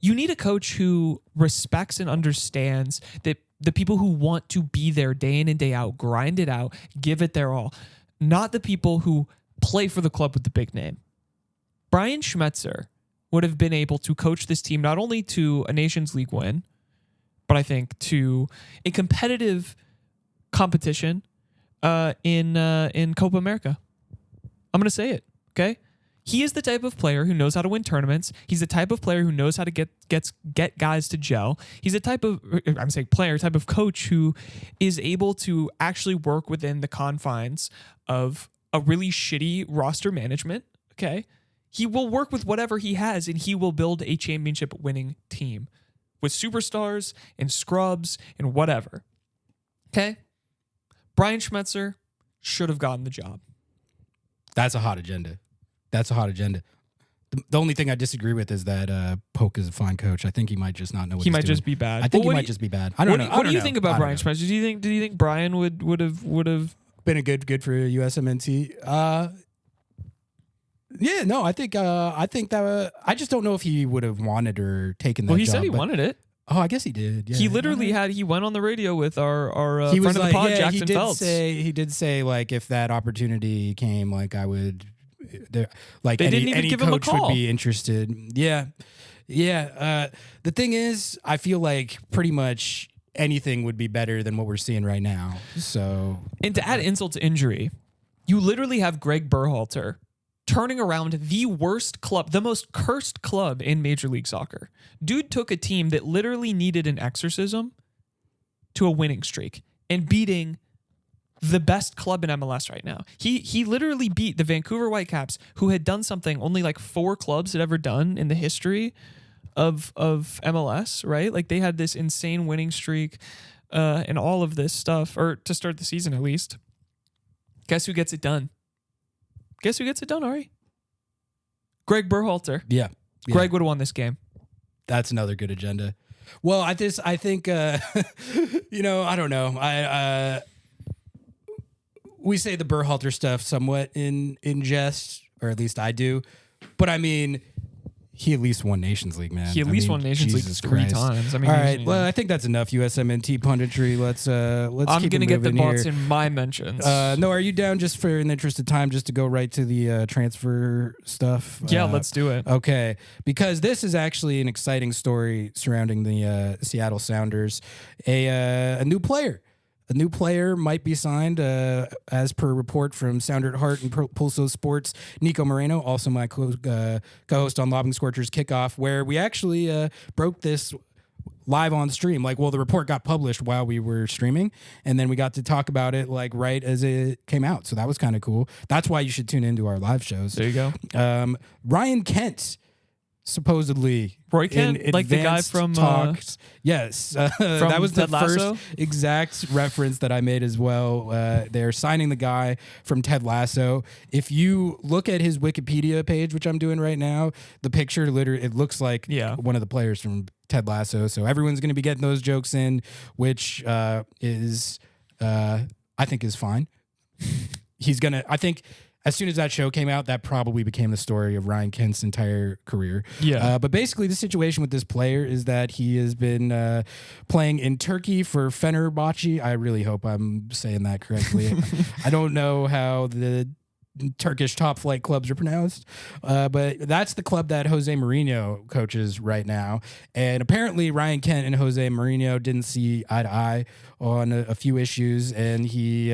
You need a coach who respects and understands that the people who want to be there day in and day out, grind it out, give it their all, not the people who play for the club with the big name. Brian Schmetzer would have been able to coach this team not only to a Nations League win, but I think to a competitive competition in Copa America. I'm going to say it, okay? He is the type of player who knows how to win tournaments. He's the type of player who knows how to get guys to gel. He's a type of coach who is able to actually work within the confines of a really shitty roster management, okay? He will work with whatever he has, and he will build a championship winning team with superstars and scrubs and whatever, okay? Brian Schmetzer should have gotten the job. That's a hot agenda. The only thing I disagree with is that Polk is a fine coach. I think he might just not know what he he's might doing. just be bad. I think he might just be bad. I don't know. What do you think about Brian Schmetzer? Do you think Brian would have been a good for USMNT? Yeah, no, I think that I just don't know if he would have wanted or taken that job. Well, he said he wanted it. Oh, I guess he did. Yeah. He literally he went on the radio with our he friend was of the pod, yeah, Jackson Phelps. He did say like if that opportunity came, like I would, like they didn't even any give coach him a call. would be interested. Yeah. The thing is, I feel like pretty much anything would be better than what we're seeing right now. So, and to add insult to injury, you literally have Greg Berhalter turning around the worst club, the most cursed club in Major League Soccer. Dude took a team that literally needed an exorcism to a winning streak and beating the best club in MLS right now. He literally beat the Vancouver Whitecaps, who had done something only like 4 clubs had ever done in the history of MLS, right? Like they had this insane winning streak and all of this stuff, or to start the season at least. Guess who gets it done? Guess who gets it done, Ari? Greg Berhalter. Yeah. Greg would have won this game. That's another good agenda. Well, I think, I don't know. We say the Berhalter stuff somewhat in jest, or at least I do. But I mean, he at least won Nations League, man. He at least won Nations League 3 times. I mean, all right. Well, I think that's enough USMNT punditry. Let's I'm keep gonna it get the moving bots here. in my mentions. No, are you down just for in the interest of time, just to go right to the transfer stuff? Yeah, let's do it. Okay, because this is actually an exciting story surrounding the Seattle Sounders. A new player. A new player might be signed, as per report from Sounder at Heart and Pulso Sports. Nico Moreno, also my co-host on Lobbing Scorchers Kickoff, where we actually broke this live on stream. Like, well, the report got published while we were streaming, and then we got to talk about it like right as it came out. So that was kind of cool. That's why you should tune into our live shows. There you go. Ryan Kent. Supposedly, Roy Kent, like the guy from talks. Yes, that was Ted the Lasso? first exact reference that I made as well. They're signing the guy from Ted Lasso. If you look at his Wikipedia page, which I'm doing right now, the picture literally it looks like one of the players from Ted Lasso. So everyone's going to be getting those jokes in, which is I think is fine. I think. As soon as that show came out, that probably became the story of Ryan Kent's entire career. Yeah. But basically, the situation with this player is that he has been playing in Turkey for Fenerbahce. I really hope I'm saying that correctly. I don't know how the Turkish top flight clubs are pronounced, but that's the club that Jose Mourinho coaches right now. And apparently Ryan Kent and Jose Mourinho didn't see eye to eye on a few issues, and he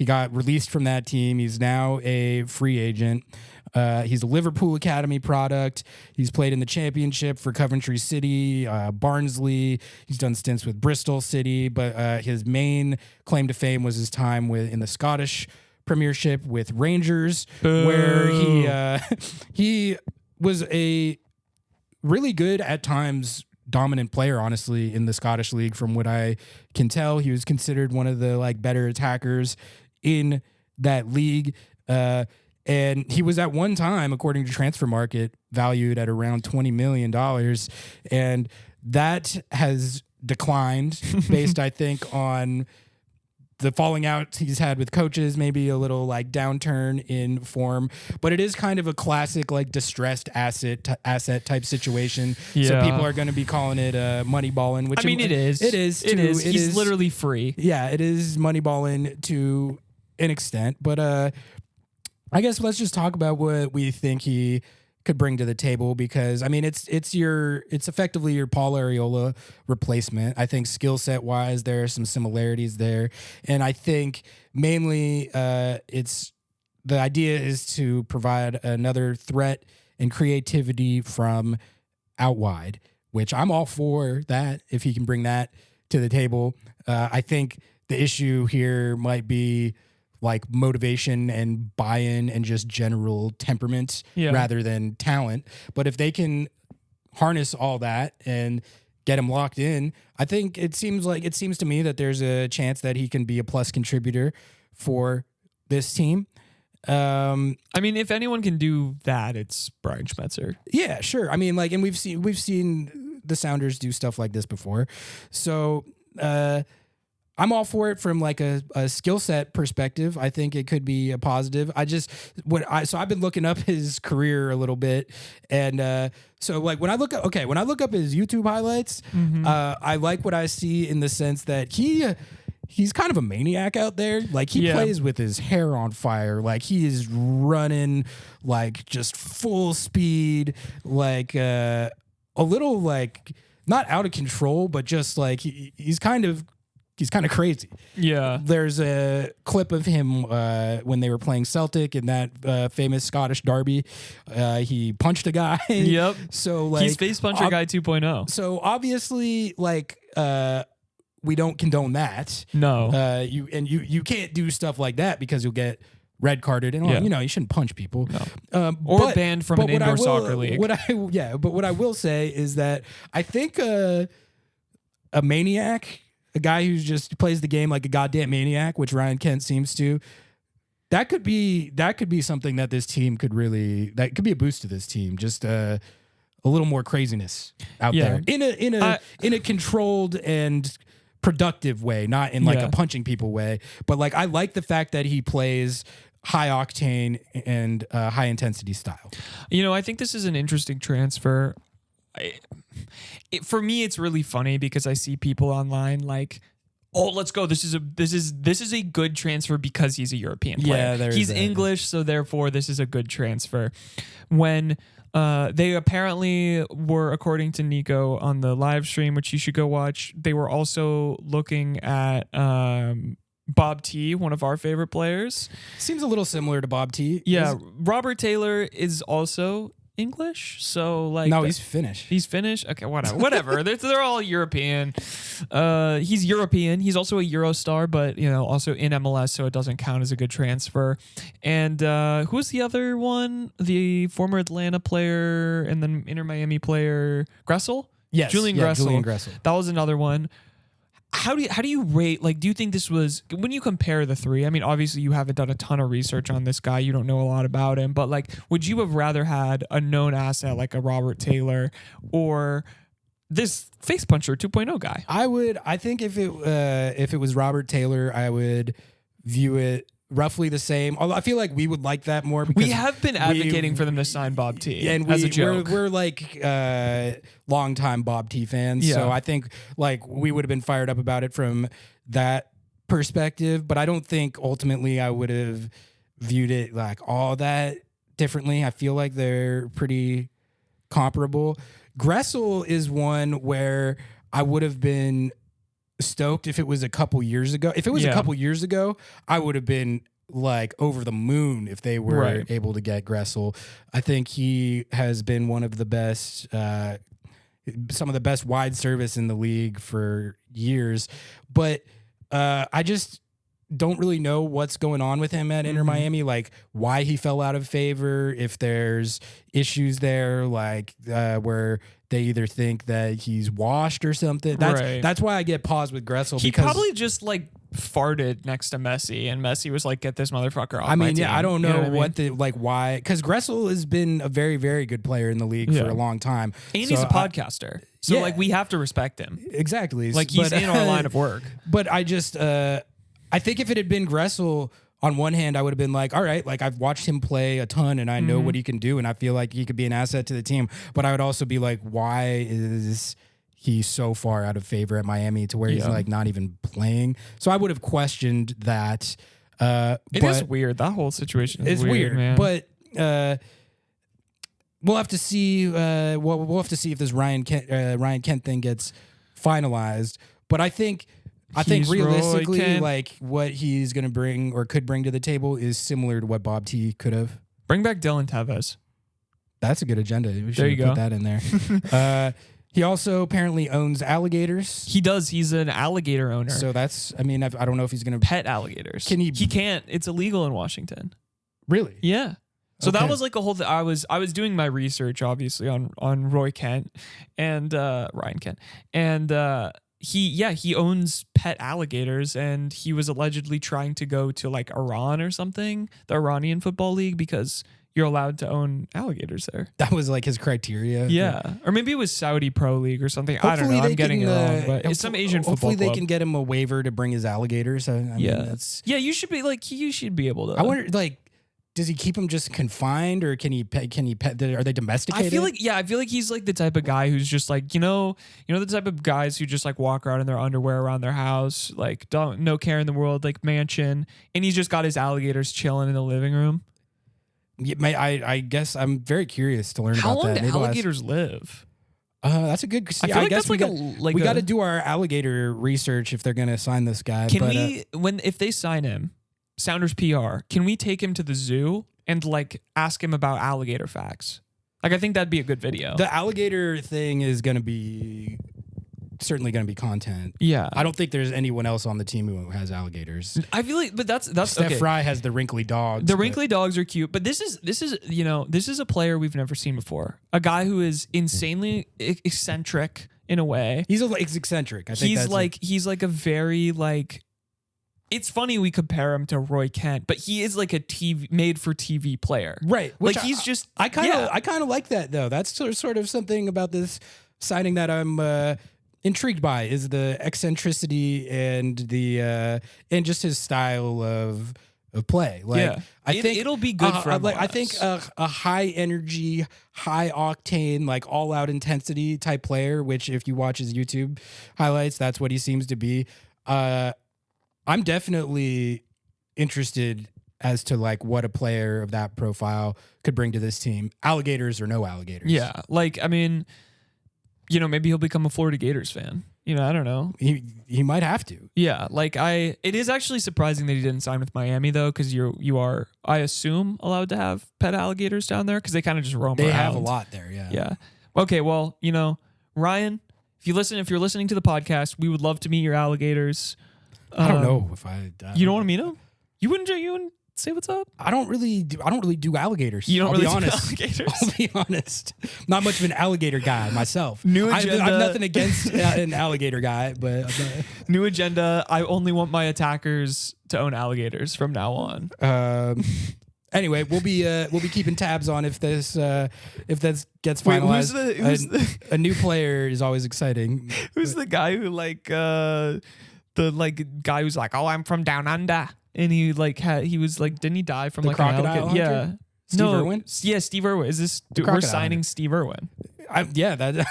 got released from that team. He's now a free agent. He's a Liverpool Academy product. He's played in the Championship for Coventry City, Barnsley. He's done stints with Bristol City, but his main claim to fame was his time in the Scottish Premiership with Rangers, where he was a really good at times dominant player, honestly, in the Scottish League. From what I can tell, he was considered one of the better attackers in that league. And he was at one time, according to Transfer Market, valued at around $20 million. And that has declined based, I think, on the falling out he's had with coaches, maybe a little downturn in form, but it is kind of a classic distressed asset type situation. Yeah. So people are going to be calling it money balling, which I mean, it is. It is. He's literally free. Yeah, it is money balling to an extent, but I guess let's just talk about what we think he could bring to the table, because I mean it's effectively your Paul Arriola replacement. I think skill set wise there are some similarities there, and I think mainly it's the idea is to provide another threat and creativity from out wide, which I'm all for that if he can bring that to the table. I think the issue here might be motivation and buy-in and just general temperament rather than talent. But if they can harness all that and get him locked in. I think it seems to me that there's a chance that he can be a plus contributor for this team. I mean, if anyone can do that, it's Brian Schmetzer. Yeah, sure. I mean, and we've seen the Sounders do stuff like this before. So I'm all for it from a skill set perspective. I think it could be a positive. So I've been looking up his career a little bit, and so when I look up his YouTube highlights, I like what I see in the sense that he's kind of a maniac out there. He plays with his hair on fire. He is running just full speed, a little not out of control, but just he's kind of crazy. Yeah. There's a clip of him when they were playing Celtic in that famous Scottish derby. He punched a guy. Yep. So he's face puncher guy 2.0. So obviously we don't condone that. No. You can't do stuff like that because you'll get red carded and you shouldn't punch people. No. Or banned from an indoor soccer league. But what I will say is that I think a maniac, a guy who just plays the game like a goddamn maniac, which Ryan Kent seems to, that could be something that this team could be a boost to this team. Just a little more craziness out there in a controlled and productive way, not in a punching people way. But I like the fact that he plays high octane and high intensity style. I think this is an interesting transfer. For me, it's really funny because I see people online oh, let's go. This is a good transfer because he's a European player. Yeah, he's English, so therefore this is a good transfer. When they apparently were, according to Nico on the live stream, which you should go watch, they were also looking at Bob T, one of our favorite players. Seems a little similar to Bob T. Yeah, Robert Taylor is also English, so no, he's Finnish. He's Finnish. Okay, whatever. They're all European. He's European. He's also a Eurostar, but also in MLS, so it doesn't count as a good transfer. And who's the other one? The former Atlanta player and then Inter Miami player, Gressel. Yes, Julian Gressel. Julian Gressel. That was another one. How do you rate, do you think this was, when you compare the three, I mean, obviously you haven't done a ton of research on this guy, you don't know a lot about him, but would you have rather had a known asset like a Robert Taylor or this face puncher 2.0 guy? I think if it was Robert Taylor, I would view it roughly the same. Although I feel like we would like that more because we have been advocating for them to sign Bob T. And as a joke. We're longtime Bob T fans. Yeah. So I think we would have been fired up about it from that perspective. But I don't think ultimately I would have viewed it all that differently. I feel like they're pretty comparable. Gressel is one where I would have been stoked if it was a couple years ago. If it was a couple years ago, I would have been over the moon if they were able to get Gressel. I think he has been one of the best, some of the best wide service in the league for years. But I just don't really know what's going on with him at Inter Miami, why he fell out of favor, if there's issues there, where they either think that he's washed or something. That's why I get paused with Gressel. He probably just farted next to Messi, and Messi was get this motherfucker off my team. I don't know why, because Gressel has been a very, very good player in the league for a long time. And he's a podcaster. So we have to respect him. Exactly. He's in our line of work. But I just, I think if it had been Gressel, on one hand, I would have been all right, I've watched him play a ton and I know what he can do and I feel like he could be an asset to the team. But I would also be why is he so far out of favor at Miami to where he's not even playing? So I would have questioned that. It is weird. That whole situation is weird, man. But we'll have to see. We'll have to see if this Ryan Kent thing gets finalized. But I think realistically, what he's going to bring or could bring to the table is similar to what Bob T could have. Bring back Dylan Tevez. That's a good agenda. We should put that in there. He also apparently owns alligators. He does. He's an alligator owner. So that's, I don't know if he's going to pet alligators. He can't. It's illegal in Washington. Really? Yeah. So that Okay. was like a whole thing. I was doing my research, obviously, on Roy Kent and Ryan Kent. And he owns pet alligators, and he was allegedly trying to go to like Iran or something, the Iranian football league, because you're allowed to own alligators there. That was like his criteria. Yeah. Or maybe it was Saudi Pro League or something. I don't Hopefully know. I'm they getting can, it wrong, but it's some Asian football Hopefully they club. can get him a waiver to bring his alligators. I mean, that's. Yeah, you should be like, you should be able to. I wonder, like, does he keep them just confined, or can he pet? Are they domesticated? I feel like he's like the type of guy who's just like, you know the type of guys who just like walk around in their underwear around their house, like no care in the world, like mansion, and he's just got his alligators chilling in the living room. Yeah, I guess I'm very curious to learn How about long that. do Maybe I'll ask- alligators live? That's a good. I feel like guess that's we got to do our alligator research if they're going to sign this guy. Can but, if they sign him, Sounders PR, can we take him to the zoo and like ask him about alligator facts? Like, I think that'd be a good video. the alligator thing is going to be certainly going to be content. Yeah, I don't think there's anyone else on the team who has alligators. I feel like, but that's Steph okay. Fry has the wrinkly dogs. The wrinkly dogs are cute, but this is a player we've never seen before. A guy who is insanely eccentric in a way. He's eccentric. I think He's like a very like. It's funny we compare him to Roy Kent, but he is like a made for TV player, right. Like Which he's just. I kind of like that though. That's sort of something about this signing that I'm intrigued by, is the eccentricity and the and just his style of play. Like, Yeah. I think it'll be good for MLS. I think a high energy, high octane, like all out intensity type player. Which, if you watch his YouTube highlights, that's what he seems to be. I'm definitely interested as to like what a player of that profile could bring to this team. Alligators or no alligators. Yeah, like I mean, maybe he'll become a Florida Gators fan. I don't know. He might have to. Yeah, like it is actually surprising that he didn't sign with Miami though, because you are, I assume, allowed to have pet alligators down there because they kind of just roam around. They have a lot there. Yeah. Yeah. Okay. Well, Ryan, if you're listening to the podcast, we would love to meet your alligators. I don't know if I. You don't want to meet them? You wouldn't say what's up? I don't really do alligators. You don't I'll really be do honest. alligators? I'll be honest. Not much of an alligator guy myself. New I've agenda. nothing against an alligator guy, but New agenda. I only want my attackers to own alligators from now on. anyway, we'll be keeping tabs on if this gets finalized. A new player is always exciting. Who's the guy who the guy who's like, oh, I'm from down under, and he he was like, didn't he die from The like an crocodile alligator? hunter? Yeah. Steve Irwin? Yeah, Steve Irwin. Is this we're crocodile signing hunter. Steve Irwin? That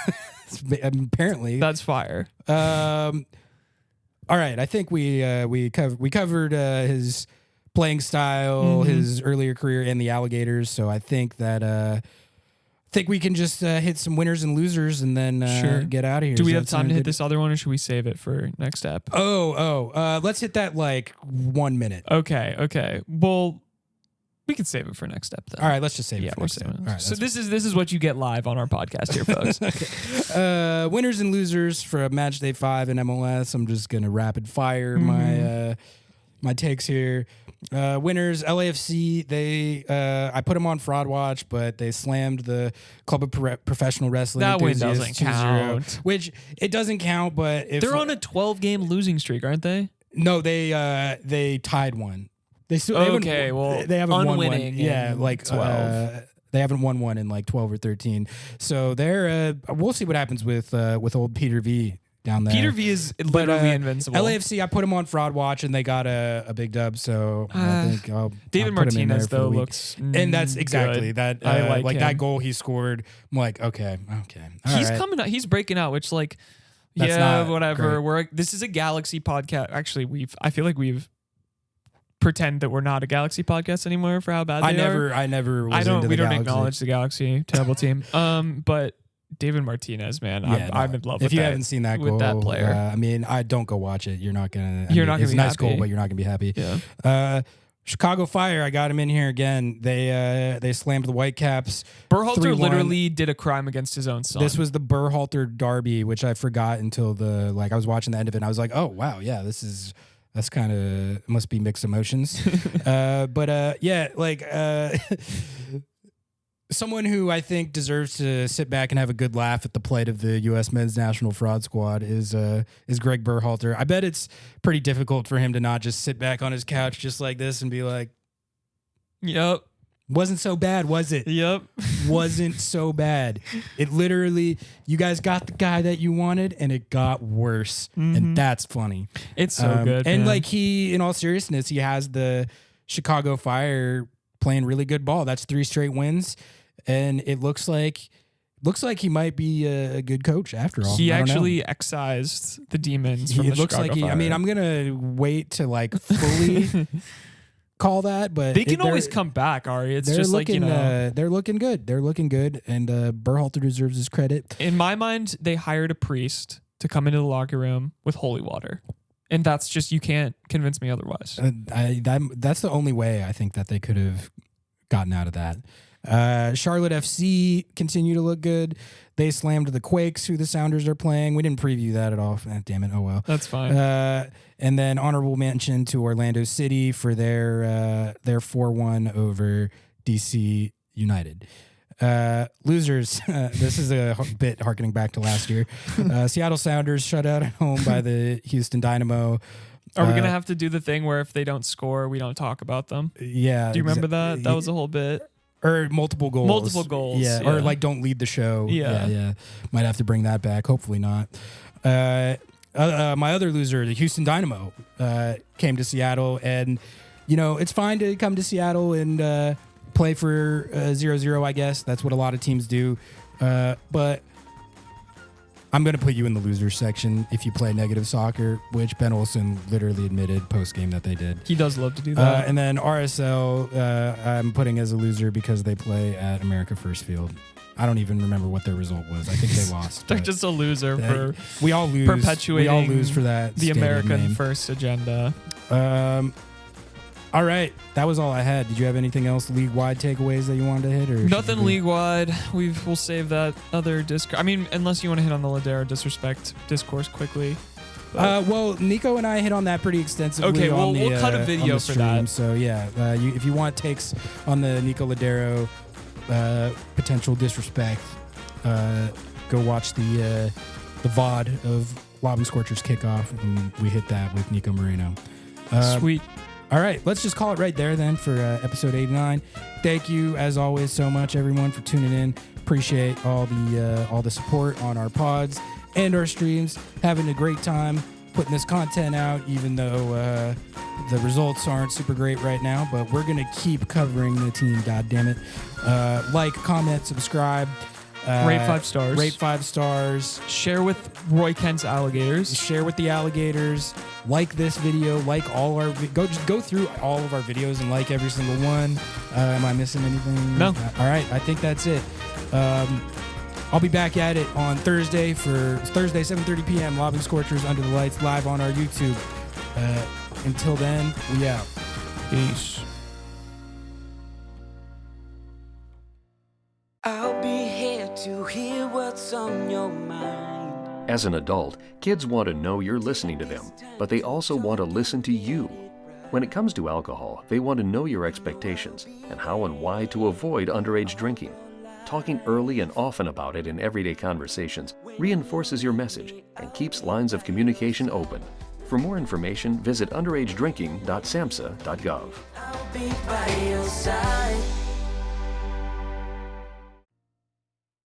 apparently That's fire. All right, I think we covered his playing style, his earlier career, and the alligators. So I think that we can just hit some winners and losers and then get out of here. Do we Does have that time sound to hit good? this other one, or should we save it for next step? Let's hit that like 1 minute. Okay. Well, we can save it for next step then. All right, let's just save it. Yeah, for we're next saving time. it. All right, So this is what you get live on our podcast here, folks. winners and losers for Matchday 5 in MLS. I'm just gonna rapid fire my takes here. Winners, LAFC. I put them on fraud watch, but they slammed the Club of Professional Wrestling. That win Enthusiasts doesn't 2-0, count. which it doesn't count. But if They're on a 12-game losing streak, aren't they? no, they tied one. They still Okay, they haven't won one. unwinning Yeah, in like 12. They haven't won one in like 12 or 13. So they're we'll see what happens with old Peter V down there. Peter V is literally invincible. LAFC, I put him on fraud watch and they got a big dub. So I think David I'll put him in Martinez there for the though week. looks And that's exactly good. that. I like that him. goal he scored. I'm like, okay. He's All right. coming out. He's breaking out, which like, That's yeah, not whatever. great. This is a Galaxy podcast. Actually, I feel like we've pretend that we're not a Galaxy podcast anymore for how bad they are. I never was into We the don't Galaxy. acknowledge the Galaxy terrible team. But David Martinez, man, Yeah, I'm in love with If you that. haven't seen that with goal, that player. I mean, I don't go watch it. You're not gonna. You're not gonna It's be a nice happy. goal, but you're not gonna be happy. Yeah. Chicago Fire. I got him in here again. They slammed the Whitecaps. Berhalter 3-1. literally did a crime against his own son. This was the Berhalter derby, which I forgot until I was watching the end of it. And I was like, oh wow, yeah, that's kind of must be mixed emotions. But Someone who I think deserves to sit back and have a good laugh at the plight of the U.S. men's national fraud squad is Greg Berhalter. I bet it's pretty difficult for him to not just sit back on his couch just like this and be like, "Yep, wasn't so bad, was it? Yep, wasn't so bad. It literally, you guys got the guy that you wanted, and it got worse, and that's funny. It's so good, and man. like in all seriousness, he has the Chicago Fire playing really good ball. That's 3 straight wins. And it looks like he might be a good coach after all. He actually excised the demons from the Chicago Fire. I mean, I'm gonna wait to like fully call that, but they can always come back, Ari. It's just looking, like, they're looking good. They're looking good, and Berhalter deserves his credit. In my mind, they hired a priest to come into the locker room with holy water, and that's just, you can't convince me otherwise. That's the only way I think that they could have gotten out of that. Charlotte FC continue to look good. They slammed the Quakes, who the Sounders are playing. We didn't preview that at all. Damn it. Oh, well. That's fine. And then honorable mention to Orlando City for their 4-1 over DC United. Losers. This is a bit harkening back to last year. Seattle Sounders shut out at home by the Houston Dynamo. Are we going to have to do the thing where if they don't score, we don't talk about them? Yeah. Do you remember that? That was a whole bit. Or multiple goals. Multiple goals. Yeah. Or like don't lead the show. Yeah. Might have to bring that back. Hopefully not. My other loser, the Houston Dynamo, came to Seattle. And, it's fine to come to Seattle and play for 0-0, I guess. That's what a lot of teams do. But I'm going to put you in the loser section if you play negative soccer, which Ben Olsen literally admitted post-game that they did. He does love to do that. And then RSL, I'm putting as a loser because they play at America First Field. I don't even remember what their result was. I think they lost. They're just a loser for we all lose. Perpetuating we all lose for that. The American name. First agenda. All right, that was all I had. Did you have anything else league-wide takeaways that you wanted to hit? Or nothing league-wide. We'll save that other discourse. I mean, unless you want to hit on the Lodeiro disrespect discourse quickly. Well, Nico and I hit on that pretty extensively. Okay, on we'll cut a video for that. So yeah, if you want takes on the Nico Lodeiro potential disrespect, go watch the VOD of Lobbing Scorchers kickoff, and we hit that with Nico Moreno. Sweet. All right, let's just call it right there then for episode 89. Thank you, as always, so much, everyone, for tuning in. Appreciate all the support on our pods and our streams. Having a great time putting this content out, even though the results aren't super great right now. But we're going to keep covering the team, goddammit. Like, comment, subscribe. Rate 5 stars. Rate 5 stars. Share with Roy Kent's alligators. Share with the alligators. Like this video. Like all our just go through all of our videos and like every single one. Am I missing anything? No. All right. I think that's it. I'll be back at it on Thursday for Thursday 7:30 p.m. Lobbing Scorchers Under the Lights live on our YouTube. Until then, we out. Peace. I'll be here to hear what's on your mind. As an adult, kids want to know you're listening to them, but they also want to listen to you. When it comes to alcohol, they want to know your expectations and how and why to avoid underage drinking. Talking early and often about it in everyday conversations reinforces your message and keeps lines of communication open. For more information, visit underagedrinking.samhsa.gov. I'll be by your side.